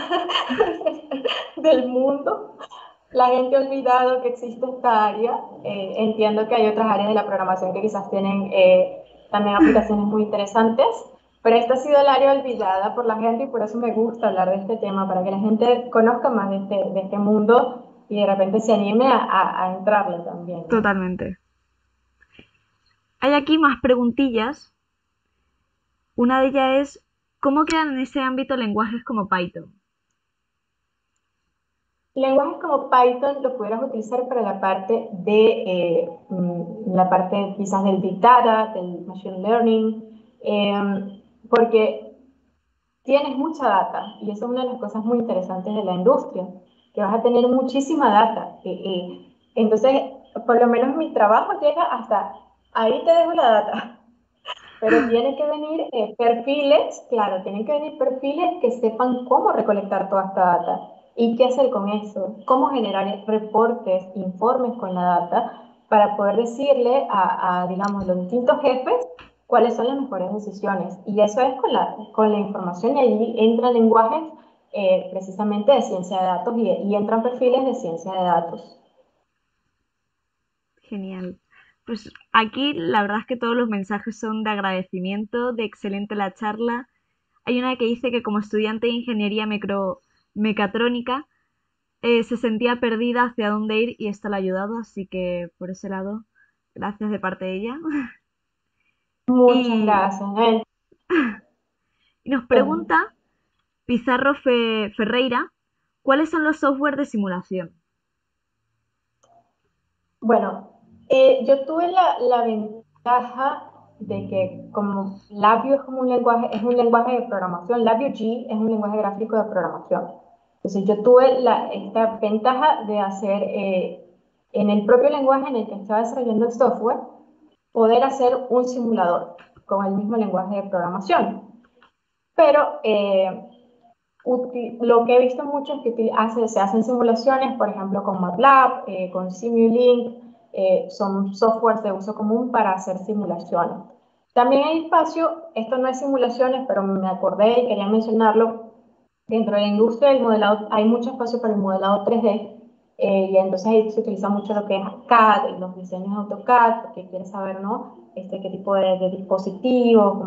del mundo. La gente ha olvidado que existe esta área. Entiendo que hay otras áreas de la programación que quizás tienen también aplicaciones muy interesantes, pero esta ha sido el área olvidada por la gente y por eso me gusta hablar de este tema, para que la gente conozca más de este mundo y de repente se anime a entrarle también, ¿no? Totalmente. Hay aquí más preguntillas. Una de ellas es, ¿cómo quedan en ese ámbito lenguajes como Python? Lenguajes como Python lo pudieras utilizar para la parte la parte quizás del Big Data, del Machine Learning, porque tienes mucha data y eso es una de las cosas muy interesantes de la industria, que vas a tener muchísima data. Entonces, por lo menos mi trabajo llega hasta ahí te dejo la data, pero tienen que venir perfiles, claro, tienen que venir perfiles que sepan cómo recolectar toda esta data y qué hacer con eso, cómo generar reportes, informes con la data para poder decirle digamos, los distintos jefes cuáles son las mejores decisiones. Y eso es con la información y allí entran lenguajes precisamente de ciencia de datos y entran perfiles de ciencia de datos. Genial. Pues aquí la verdad es que todos los mensajes son de agradecimiento, de excelente la charla. Hay una que dice que como estudiante de ingeniería mecatrónica se sentía perdida hacia dónde ir y esto la ha ayudado, así que por ese lado, gracias de parte de ella. Muchas Y, gracias, ¿no? y nos pregunta Pizarro Ferreira, ¿cuáles son los software de simulación? Bueno, yo tuve la ventaja de que como Labview es un lenguaje de programación, LabVIEW es un lenguaje gráfico de programación. Entonces yo tuve esta ventaja de hacer en el propio lenguaje en el que estaba desarrollando el software, poder hacer un simulador con el mismo lenguaje de programación. Pero lo que he visto mucho es que se hacen simulaciones, por ejemplo, con MATLAB, con Simulink, son softwares de uso común para hacer simulaciones. También hay espacio, esto no es simulaciones, pero me acordé y quería mencionarlo, dentro de la industria del modelado hay mucho espacio para el modelado 3D y entonces ahí se utiliza mucho lo que es CAD, los diseños de AutoCAD, porque quieres saber, ¿no? Qué tipo de dispositivos,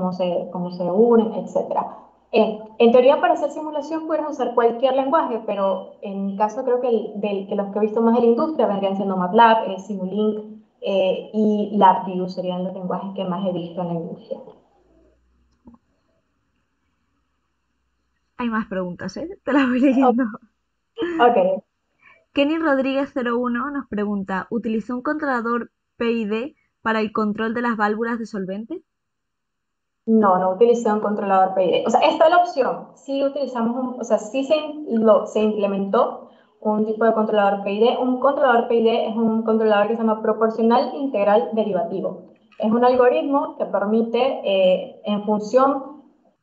cómo se unen, etcétera. En teoría, para hacer simulación puedes usar cualquier lenguaje, pero en mi caso creo que, que los que he visto más en la industria vendrían siendo MATLAB, Simulink y LabVIEW serían los lenguajes que más he visto en la industria. Hay más preguntas, ¿eh? Te las voy leyendo. Ok, Kenny Rodríguez 01 nos pregunta, ¿utilizó un controlador PID para el control de las válvulas de solvente? no utilicé un controlador PID. O sea, está la opción. Sí utilizamos o sea, sí se implementó un tipo de controlador PID. Un controlador PID es un controlador que se llama proporcional integral derivativo. Es un algoritmo que permite, en función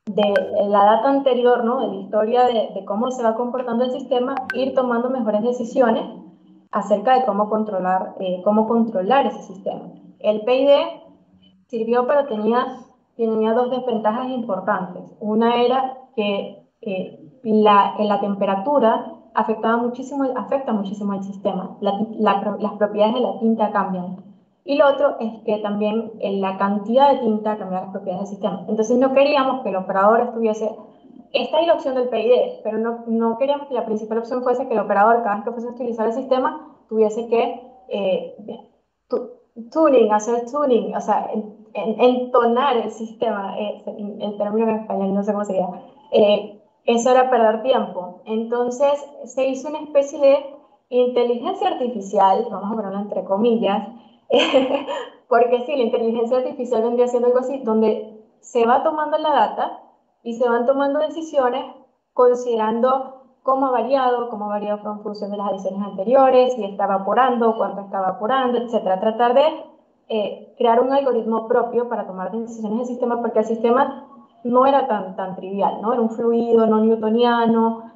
de la data anterior, ¿no? De la historia de cómo se va comportando el sistema, ir tomando mejores decisiones acerca de cómo controlar ese sistema. El PID sirvió, pero tenía dos desventajas importantes. Una era que la temperatura afecta muchísimo al sistema. Las propiedades de la tinta cambian. Y lo otro es que también la cantidad de tinta cambia las propiedades del sistema. Entonces no queríamos que el operador estuviese... Esta es la opción del PID, pero no queríamos que la principal opción fuese que el operador, cada vez que fuese a utilizar el sistema, tuviese que tuning, hacer tuning, o sea, entonar el sistema, el término en español no sé cómo sería, eso era perder tiempo. Entonces se hizo una especie de inteligencia artificial, vamos a ponerlo entre comillas, porque sí, la inteligencia artificial vendría siendo algo así, donde se va tomando la data y se van tomando decisiones considerando cómo ha variado en función de las adiciones anteriores, si está evaporando, cuánto está evaporando, etcétera. Tratar de crear un algoritmo propio para tomar decisiones del sistema, porque el sistema no era tan trivial, ¿no? Era un fluido no newtoniano,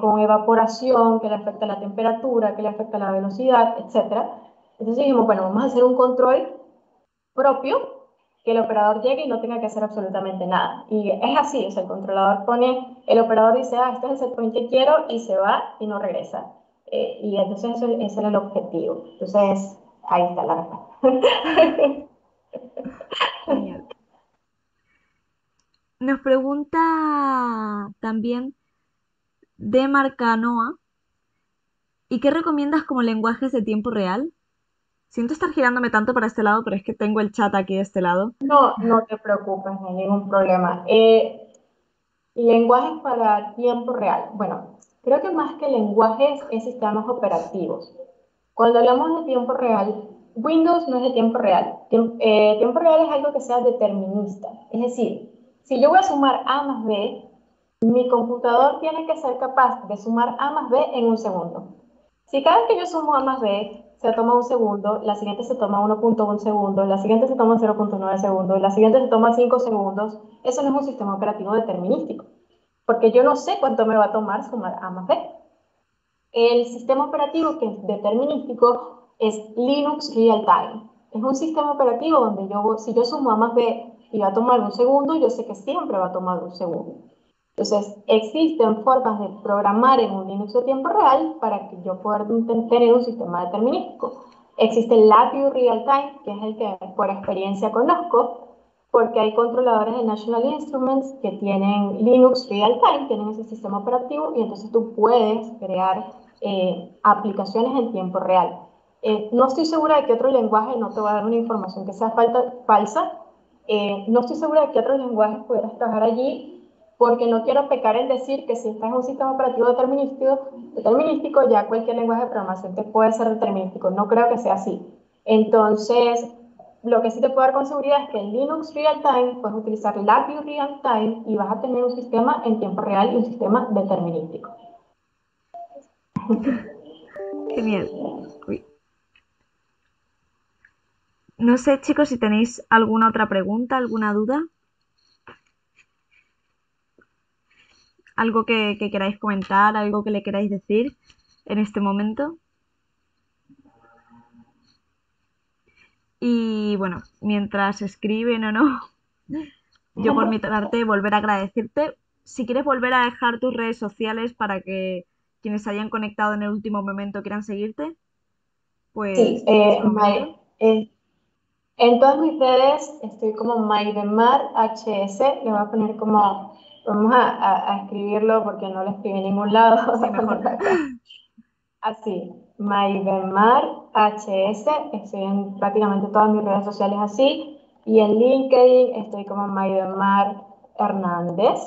con evaporación, que le afecta la temperatura, que le afecta la velocidad, etcétera. Entonces dijimos, bueno, vamos a hacer un control propio que el operador llegue y no tenga que hacer absolutamente nada. Y es así, o sea, el controlador pone, el operador dice, ah, este es el set point que quiero y se va y no regresa. Y entonces ese era el objetivo. Entonces, ahí está la respuesta. Genial. Nos pregunta también de Marcanoa, ¿y qué recomiendas como lenguajes de tiempo real? Siento estar girándome tanto para este lado, pero es que tengo el chat aquí de este lado. No, no te preocupes, no hay ningún problema. Lenguajes para tiempo real. Bueno, creo que más que lenguajes es sistemas operativos. Cuando hablamos de tiempo real, Windows no es de tiempo real. Tiempo real es algo que sea determinista. Es decir, si yo voy a sumar A más B, mi computador tiene que ser capaz de sumar A más B en un segundo. Si cada vez que yo sumo A más B se toma un segundo, la siguiente se toma 1.1 segundos, la siguiente se toma 0.9 segundos, la siguiente se toma 5 segundos, eso no es un sistema operativo determinístico, porque yo no sé cuánto me va a tomar sumar A más B. El sistema operativo que es determinístico es Linux Real Time. Es un sistema operativo donde si yo sumo A más B y va a tomar un segundo, yo sé que siempre va a tomar un segundo. Entonces, existen formas de programar en un Linux de tiempo real para que yo pueda tener un sistema determinístico. Existe el LabVIEW Real Time, que es el que por experiencia conozco, porque hay controladores de National Instruments que tienen Linux Real Time, tienen ese sistema operativo y entonces tú puedes crear aplicaciones en tiempo real. No estoy segura de que otro lenguaje, no te va a dar una información que sea falsa, no estoy segura de que otros lenguajes pudieras trabajar allí porque no quiero pecar en decir que si estás en un sistema operativo determinístico, ya cualquier lenguaje de programación te puede ser determinístico. No creo que sea así. Entonces, lo que sí te puedo dar con seguridad es que en Linux Real Time puedes utilizar LabVIEW Real Time y vas a tener un sistema en tiempo real y un sistema determinístico. Genial. Uy. No sé, chicos, si tenéis alguna otra pregunta, alguna duda, algo que queráis comentar, algo que le queráis decir en este momento. Y bueno, mientras escriben o no, yo por mi parte volver a agradecerte. Si quieres volver a dejar tus redes sociales para que quienes se hayan conectado en el último momento quieran seguirte, Sí, pues es el momento. en todas mis redes estoy como Maidemar HS, le voy a poner como, vamos a escribirlo porque no lo escribí en ningún lado, voy Sí, a mejor. ponerlo acá. Así, Maidemar HS, estoy en prácticamente todas mis redes sociales así, y en LinkedIn estoy como Maidemar Hernández,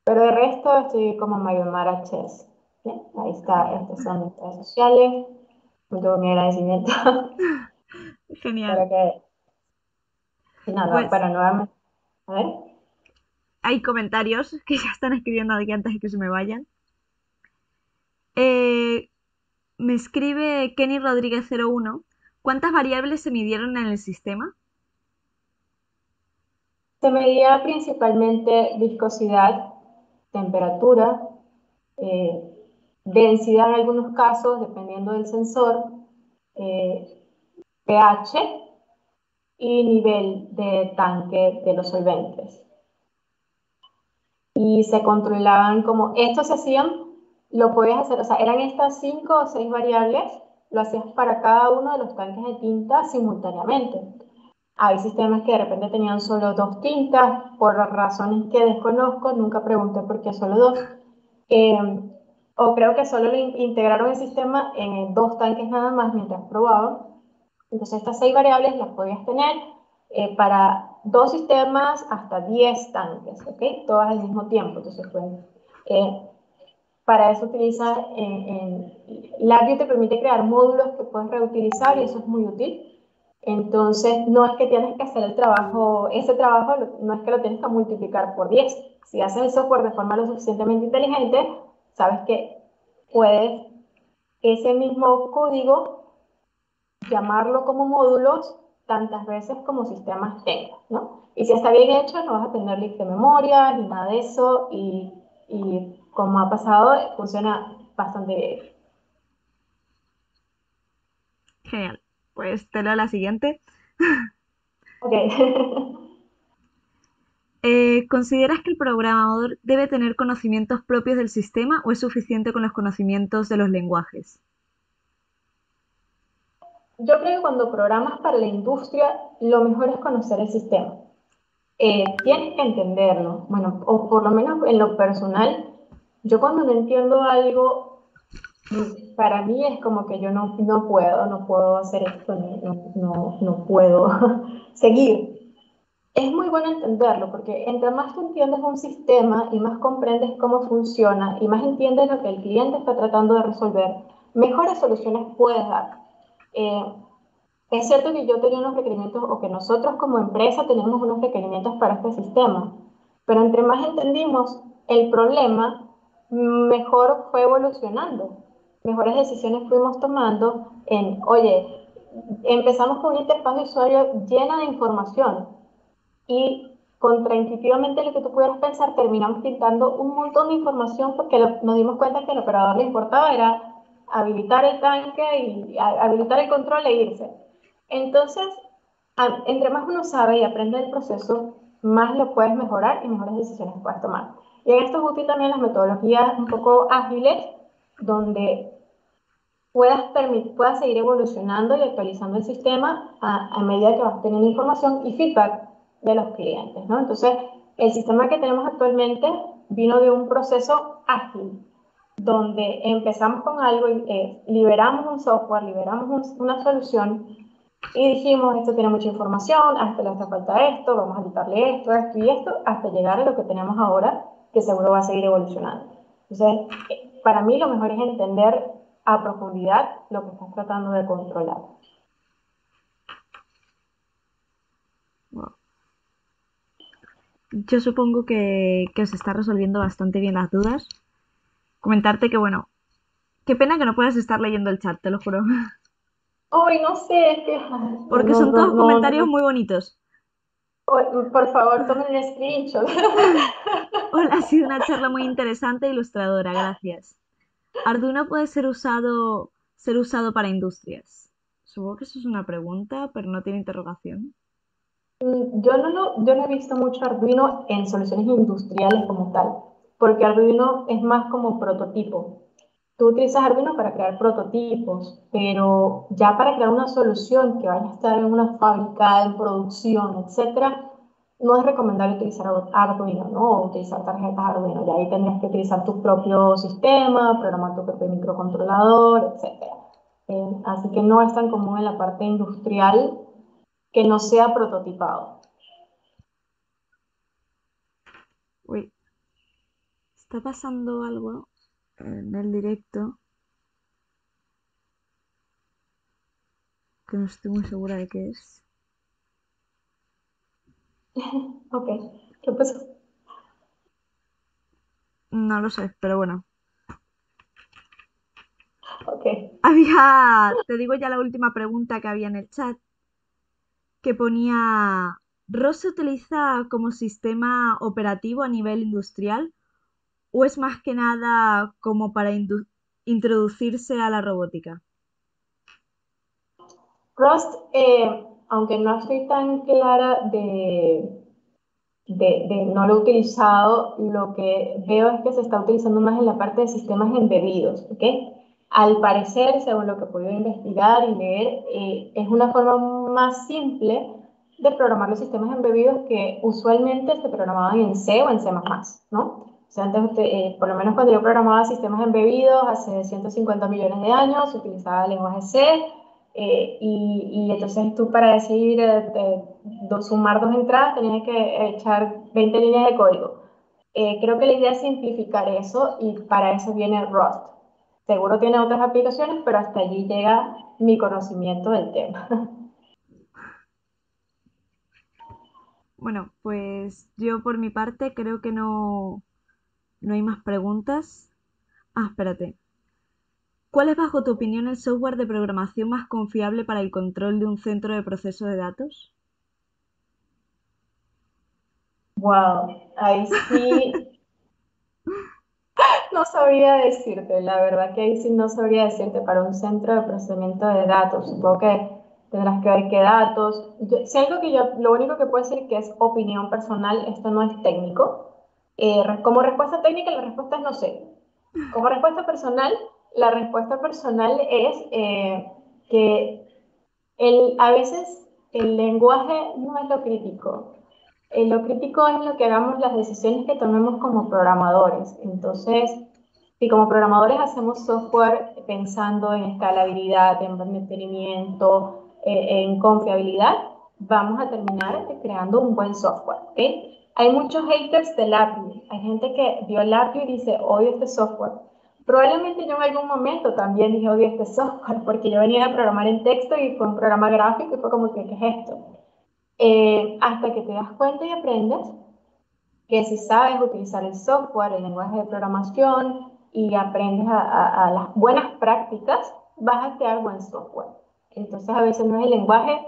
pero de resto estoy como Maidemar HS. Bien, ahí está, estas son mis redes sociales, mucho mi agradecimiento. Genial. Espero que, y nada, Pues bueno, nuevamente, a ver. hay comentarios que ya están escribiendo aquí antes de que se me vayan. Eh, Me escribe Kenny Rodríguez 01. ¿Cuántas variables se midieron en el sistema? Se medía principalmente viscosidad, temperatura, eh, densidad en algunos casos, dependiendo del sensor, eh, pH y nivel de tanque de los solventes. Y se controlaban como, estos se hacían, lo podías hacer, o sea, eran estas 5 o 6 variables, lo hacías para cada uno de los tanques de tinta simultáneamente. Hay sistemas que de repente tenían solo 2 tintas, por razones que desconozco, nunca pregunté por qué solo dos. Eh, o creo que solo integraron el sistema en 2 tanques nada más mientras probaban. Entonces estas 6 variables las podías tener para 2 sistemas hasta 10 tanques, ¿ok? Todas al mismo tiempo. Entonces, pues, eh, para eso utiliza, LabVIEW te permite crear módulos que puedes reutilizar y eso es muy útil. Entonces, no es que tienes que hacer el trabajo, ese trabajo no es que lo tienes que multiplicar por 10. Si haces el software de forma lo suficientemente inteligente, sabes que puedes ese mismo código llamarlo como módulos tantas veces como sistemas tengas, ¿no? Y si está bien hecho, no vas a tener leak de memoria ni nada de eso y como ha pasado, funciona bastante bien. Genial. Pues te leo la siguiente. Ok. ¿Consideras que el programador debe tener conocimientos propios del sistema o es suficiente con los conocimientos de los lenguajes? Yo creo que cuando programas para la industria, lo mejor es conocer el sistema. Tienes que entenderlo. Bueno, o por lo menos en lo personal, yo cuando no entiendo algo, para mí es como que yo no puedo hacer esto, no puedo seguir. Es muy bueno entenderlo, porque entre más tú entiendes un sistema y más comprendes cómo funciona y más entiendes lo que el cliente está tratando de resolver, mejores soluciones puedes dar. Eh, es cierto que yo tenía unos requerimientos, o que nosotros como empresa teníamos unos requerimientos para este sistema, pero entre más entendimos el problema, mejor fue evolucionando, mejores decisiones fuimos tomando oye, empezamos con una interfaz de usuario llena de información y contraintuitivamente lo que tú pudieras pensar, terminamos quitando un montón de información porque nos dimos cuenta que al operador le importaba era habilitar el tanque y habilitar el control e irse. Entonces, entre más uno sabe y aprende el proceso, más lo puedes mejorar y mejores decisiones puedes tomar. Y en esto es útil también las metodologías un poco ágiles, donde puedas seguir evolucionando y actualizando el sistema a medida que vas teniendo información y feedback de los clientes, ¿no? Entonces, el sistema que tenemos actualmente vino de un proceso ágil, donde empezamos con algo, liberamos un software, una solución y dijimos, esto tiene mucha información, a esto le hace falta esto, vamos a quitarle esto y esto, hasta llegar a lo que tenemos ahora, que seguro va a seguir evolucionando. Entonces, para mí lo mejor es entender a profundidad lo que estás tratando de controlar. Wow. Yo supongo que os está resolviendo bastante bien las dudas. Comentarte que, bueno, qué pena que no puedas estar leyendo el chat, te lo juro. Hoy no sé, es que Porque son todos comentarios muy bonitos. por favor, tomen un screenshot. Hola, ha sido una charla muy interesante e ilustradora, gracias. Arduino puede ser usado para industrias. Supongo que eso es una pregunta, pero no tiene interrogación. Yo no he visto mucho Arduino en soluciones industriales como tal, porque Arduino es más como prototipo. Tú utilizas Arduino para crear prototipos, pero ya para crear una solución que vaya a estar en una fábrica, en producción, etcétera, no es recomendable utilizar Arduino, ¿no? O utilizar tarjetas Arduino. Ya ahí tendrías que utilizar tu propio sistema, programar tu propio microcontrolador, etcétera. Así que no es tan común en la parte industrial que no sea prototipado. Uy, está pasando algo en el directo que no estoy muy segura de qué es. Ok, ¿qué pasó? No lo sé, pero bueno. Ok. Te digo ya la última pregunta que había en el chat, que ponía, ¿ROS se utiliza como sistema operativo a nivel industrial o es más que nada como para introducirse a la robótica? Rust, aunque no estoy tan clara no lo he utilizado, lo que veo es que se está utilizando más en la parte de sistemas embebidos, ¿ok? Al parecer, según lo que he podido investigar y leer, es una forma más simple de programar los sistemas embebidos que usualmente se programaban en C o en C++, ¿no? O sea, antes, por lo menos cuando yo programaba sistemas embebidos hace 150 millones de años, se utilizaba el lenguaje C, y entonces tú para decidir sumar dos entradas tenías que echar 20 líneas de código. Creo que la idea es simplificar eso y para eso viene Rust. Seguro tiene otras aplicaciones, pero hasta allí llega mi conocimiento del tema. Bueno, pues yo por mi parte creo que no hay más preguntas. Ah, espérate. ¿Cuál es bajo tu opinión el software de programación más confiable para el control de un centro de proceso de datos? Wow, ahí sí no sabría decirte, la verdad que ahí sí no sabría decirte para un centro de procesamiento de datos. Supongo que tendrás que ver qué datos. Si algo que yo, lo único que puedo decir que es opinión personal, esto no es técnico. Como respuesta técnica, la respuesta es no sé. Como respuesta personal, la respuesta personal es que a veces el lenguaje no es lo crítico. Lo crítico es lo que hagamos, las decisiones que tomemos como programadores. Entonces, si como programadores hacemos software pensando en escalabilidad, en mantenimiento, en confiabilidad, vamos a terminar creando un buen software. ¿Okay? Hay muchos haters del API. Hay gente que vio el API y dice, odio este software. Probablemente yo en algún momento también dije, odio este software, porque yo venía a programar en texto y fue un programa gráfico y fue como que, ¿qué es esto? Hasta que te das cuenta y aprendes que si sabes utilizar el software, el lenguaje de programación y aprendes a las buenas prácticas, vas a crear buen software. Entonces a veces no es el lenguaje,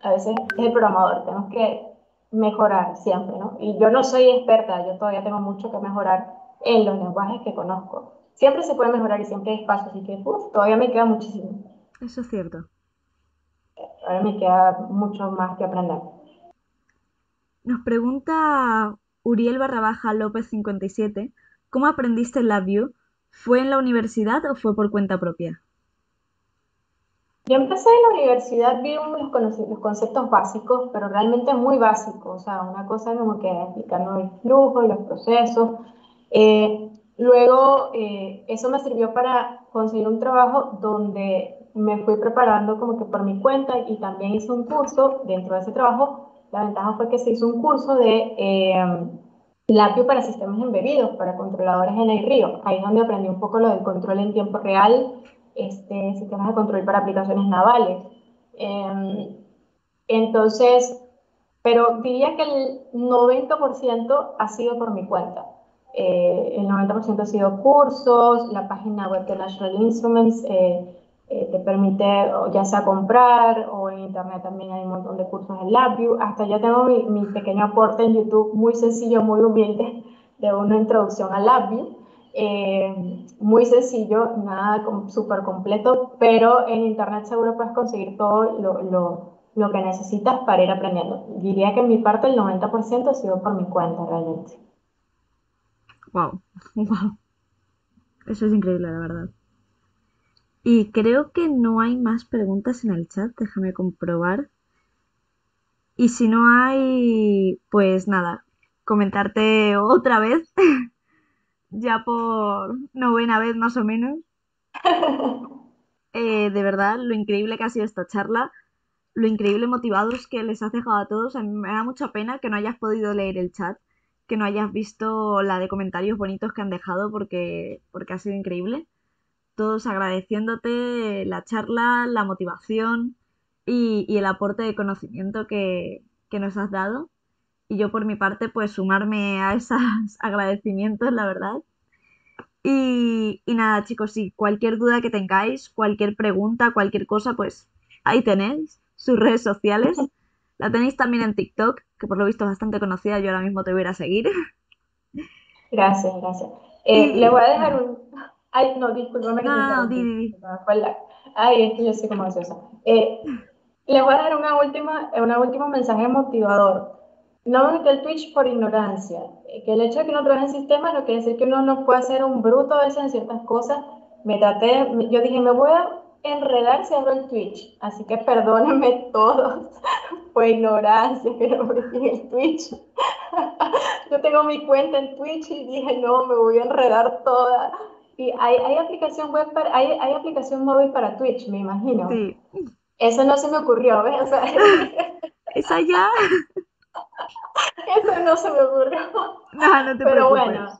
a veces es el programador. Tenemos que mejorar siempre, ¿no? Y yo no soy experta, yo todavía tengo mucho que mejorar en los lenguajes que conozco. Siempre se puede mejorar y siempre hay espacio, así que todavía me queda muchísimo. Eso es cierto. Todavía me queda mucho más que aprender. Nos pregunta Uriel barra baja López 57, ¿cómo aprendiste LabVIEW? ¿Fue en la universidad o fue por cuenta propia? Yo empecé en la universidad, vi los conceptos básicos, pero realmente muy básicos, o sea, una cosa como que explicando el flujo y los procesos. Luego, eso me sirvió para conseguir un trabajo donde me fui preparando como que por mi cuenta y también hice un curso dentro de ese trabajo. La ventaja fue que se hizo un curso de LabVIEW para sistemas embebidos, para controladores en el río. Ahí es donde aprendí un poco lo del control en tiempo real, sistemas de control para aplicaciones navales. Eh, entonces, pero diría que el 90% ha sido por mi cuenta. El 90% ha sido cursos, la página web de National Instruments te permite ya sea comprar o en internet también hay un montón de cursos en LabVIEW. Hasta yo tengo mi pequeño aporte en YouTube muy sencillo, muy humilde, de una introducción a LabVIEW. Muy sencillo, nada súper completo, pero en internet seguro puedes conseguir todo lo que necesitas para ir aprendiendo. Diría que en mi parte el 90% ha sido por mi cuenta realmente. Wow, wow. Eso es increíble, la verdad. Y creo que no hay más preguntas en el chat, déjame comprobar. Y si no hay, pues nada, comentarte otra vez, ya por novena vez más o menos, de verdad, lo increíble que ha sido esta charla, lo increíble motivados que les has dejado a todos. A mí me da mucha pena que no hayas podido leer el chat, que no hayas visto la de comentarios bonitos que han dejado porque ha sido increíble. Todos agradeciéndote la charla, la motivación y el aporte de conocimiento que nos has dado. Y yo por mi parte, pues sumarme a esos agradecimientos, la verdad. Y nada, chicos, si cualquier duda que tengáis, cualquier pregunta, cualquier cosa, pues ahí tenéis sus redes sociales. La tenéis también en TikTok, que por lo visto es bastante conocida, yo ahora mismo te voy a ir a seguir. Gracias, gracias. Le voy Y a dejar nada, un... Ay, no, discúlpame que no, te no, no, di, interrumpí. di, di. Ay, es que yo soy como ansiosa. Les voy a dar una última mensaje motivador. No me metí al Twitch por ignorancia. Que el hecho de que no trabaje en sistema no quiere decir que uno no pueda ser un bruto a veces en ciertas cosas. Yo dije, me voy a enredar si abro el Twitch. Así que perdónenme todos. Fue ignorancia que no metí en el Twitch. Yo tengo mi cuenta en Twitch y dije, no, me voy a enredar toda. Y hay aplicación web hay aplicación móvil para Twitch, me imagino. Sí, Eso no se me ocurrió, ¿ves? O sea, esa ya. eso no se me ocurrió. No, no te Pero bueno, preocupes.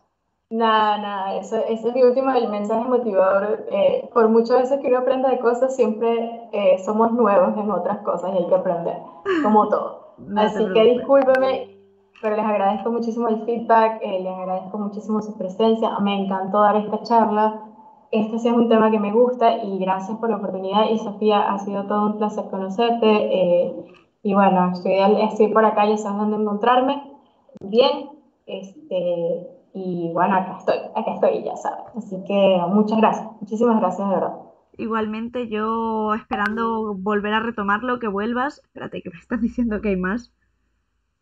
nada, nada, ese es mi último el mensaje motivador. Por muchas veces que uno aprenda de cosas, siempre somos nuevos en otras cosas y hay que aprender, como todo. No te Así que preocupes. discúlpeme, pero les agradezco muchísimo el feedback, les agradezco muchísimo su presencia. Me encantó dar esta charla. Este sí es un tema que me gusta y gracias por la oportunidad. Y Sofía, ha sido todo un placer conocerte. Y bueno, estoy por acá, ya sabes dónde encontrarme. Bien, y bueno, acá estoy, ya sabes. Así que muchas gracias, muchísimas gracias de verdad. Igualmente, yo esperando volver a retomarlo, que vuelvas. Espérate, que me estás diciendo que hay más.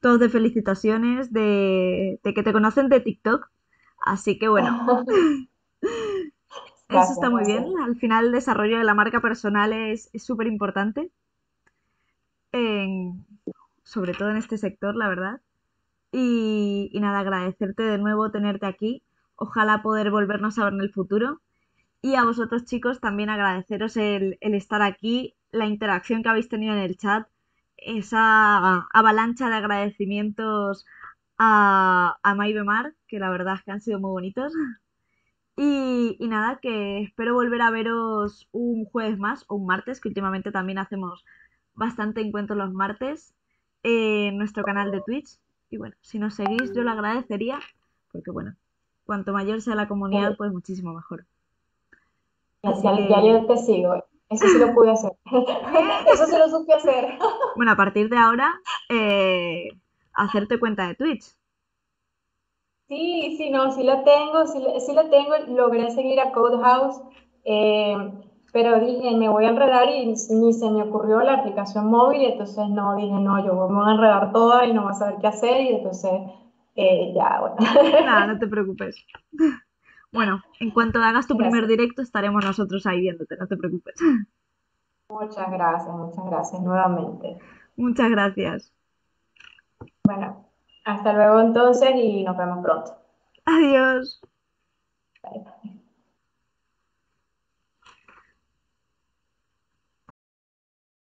Todos de felicitaciones, de que te conocen de TikTok. Así que bueno, eso está Gracias, muy bien. gracias. Al final, el desarrollo de la marca personal es súper importante, en- sobre todo en este sector, la verdad. Y nada, agradecerte de nuevo tenerte aquí. Ojalá poder volvernos a ver en el futuro. Y a vosotros, chicos, también agradeceros el estar aquí, la interacción que habéis tenido en el chat, esa avalancha de agradecimientos a Maibemar, que la verdad es que han sido muy bonitos. Y nada, que espero volver a veros un jueves más o un martes, que últimamente también hacemos bastante encuentro los martes en nuestro canal de Twitch. Y bueno, si nos seguís, yo lo agradecería, porque bueno, cuanto mayor sea la comunidad, Ya, pues muchísimo mejor. Así ya que, yo te sigo. Eso sí lo pude hacer. bien. Eso sí lo supe hacer. Bueno, a partir de ahora, hacerte cuenta de Twitch. Sí, sí, no, sí la tengo, logré seguir a Code House, eh, pero dije, me voy a enredar y ni se me ocurrió la aplicación móvil, entonces no, dije, no, yo me voy a enredar toda y no voy a saber qué hacer, y entonces ya, bueno. Nada, no te preocupes. Bueno, en cuanto hagas tu primer Gracias, directo, estaremos nosotros ahí viéndote, no te preocupes. muchas gracias nuevamente. Muchas gracias. Bueno, hasta luego entonces y nos vemos pronto. Adiós. Bye.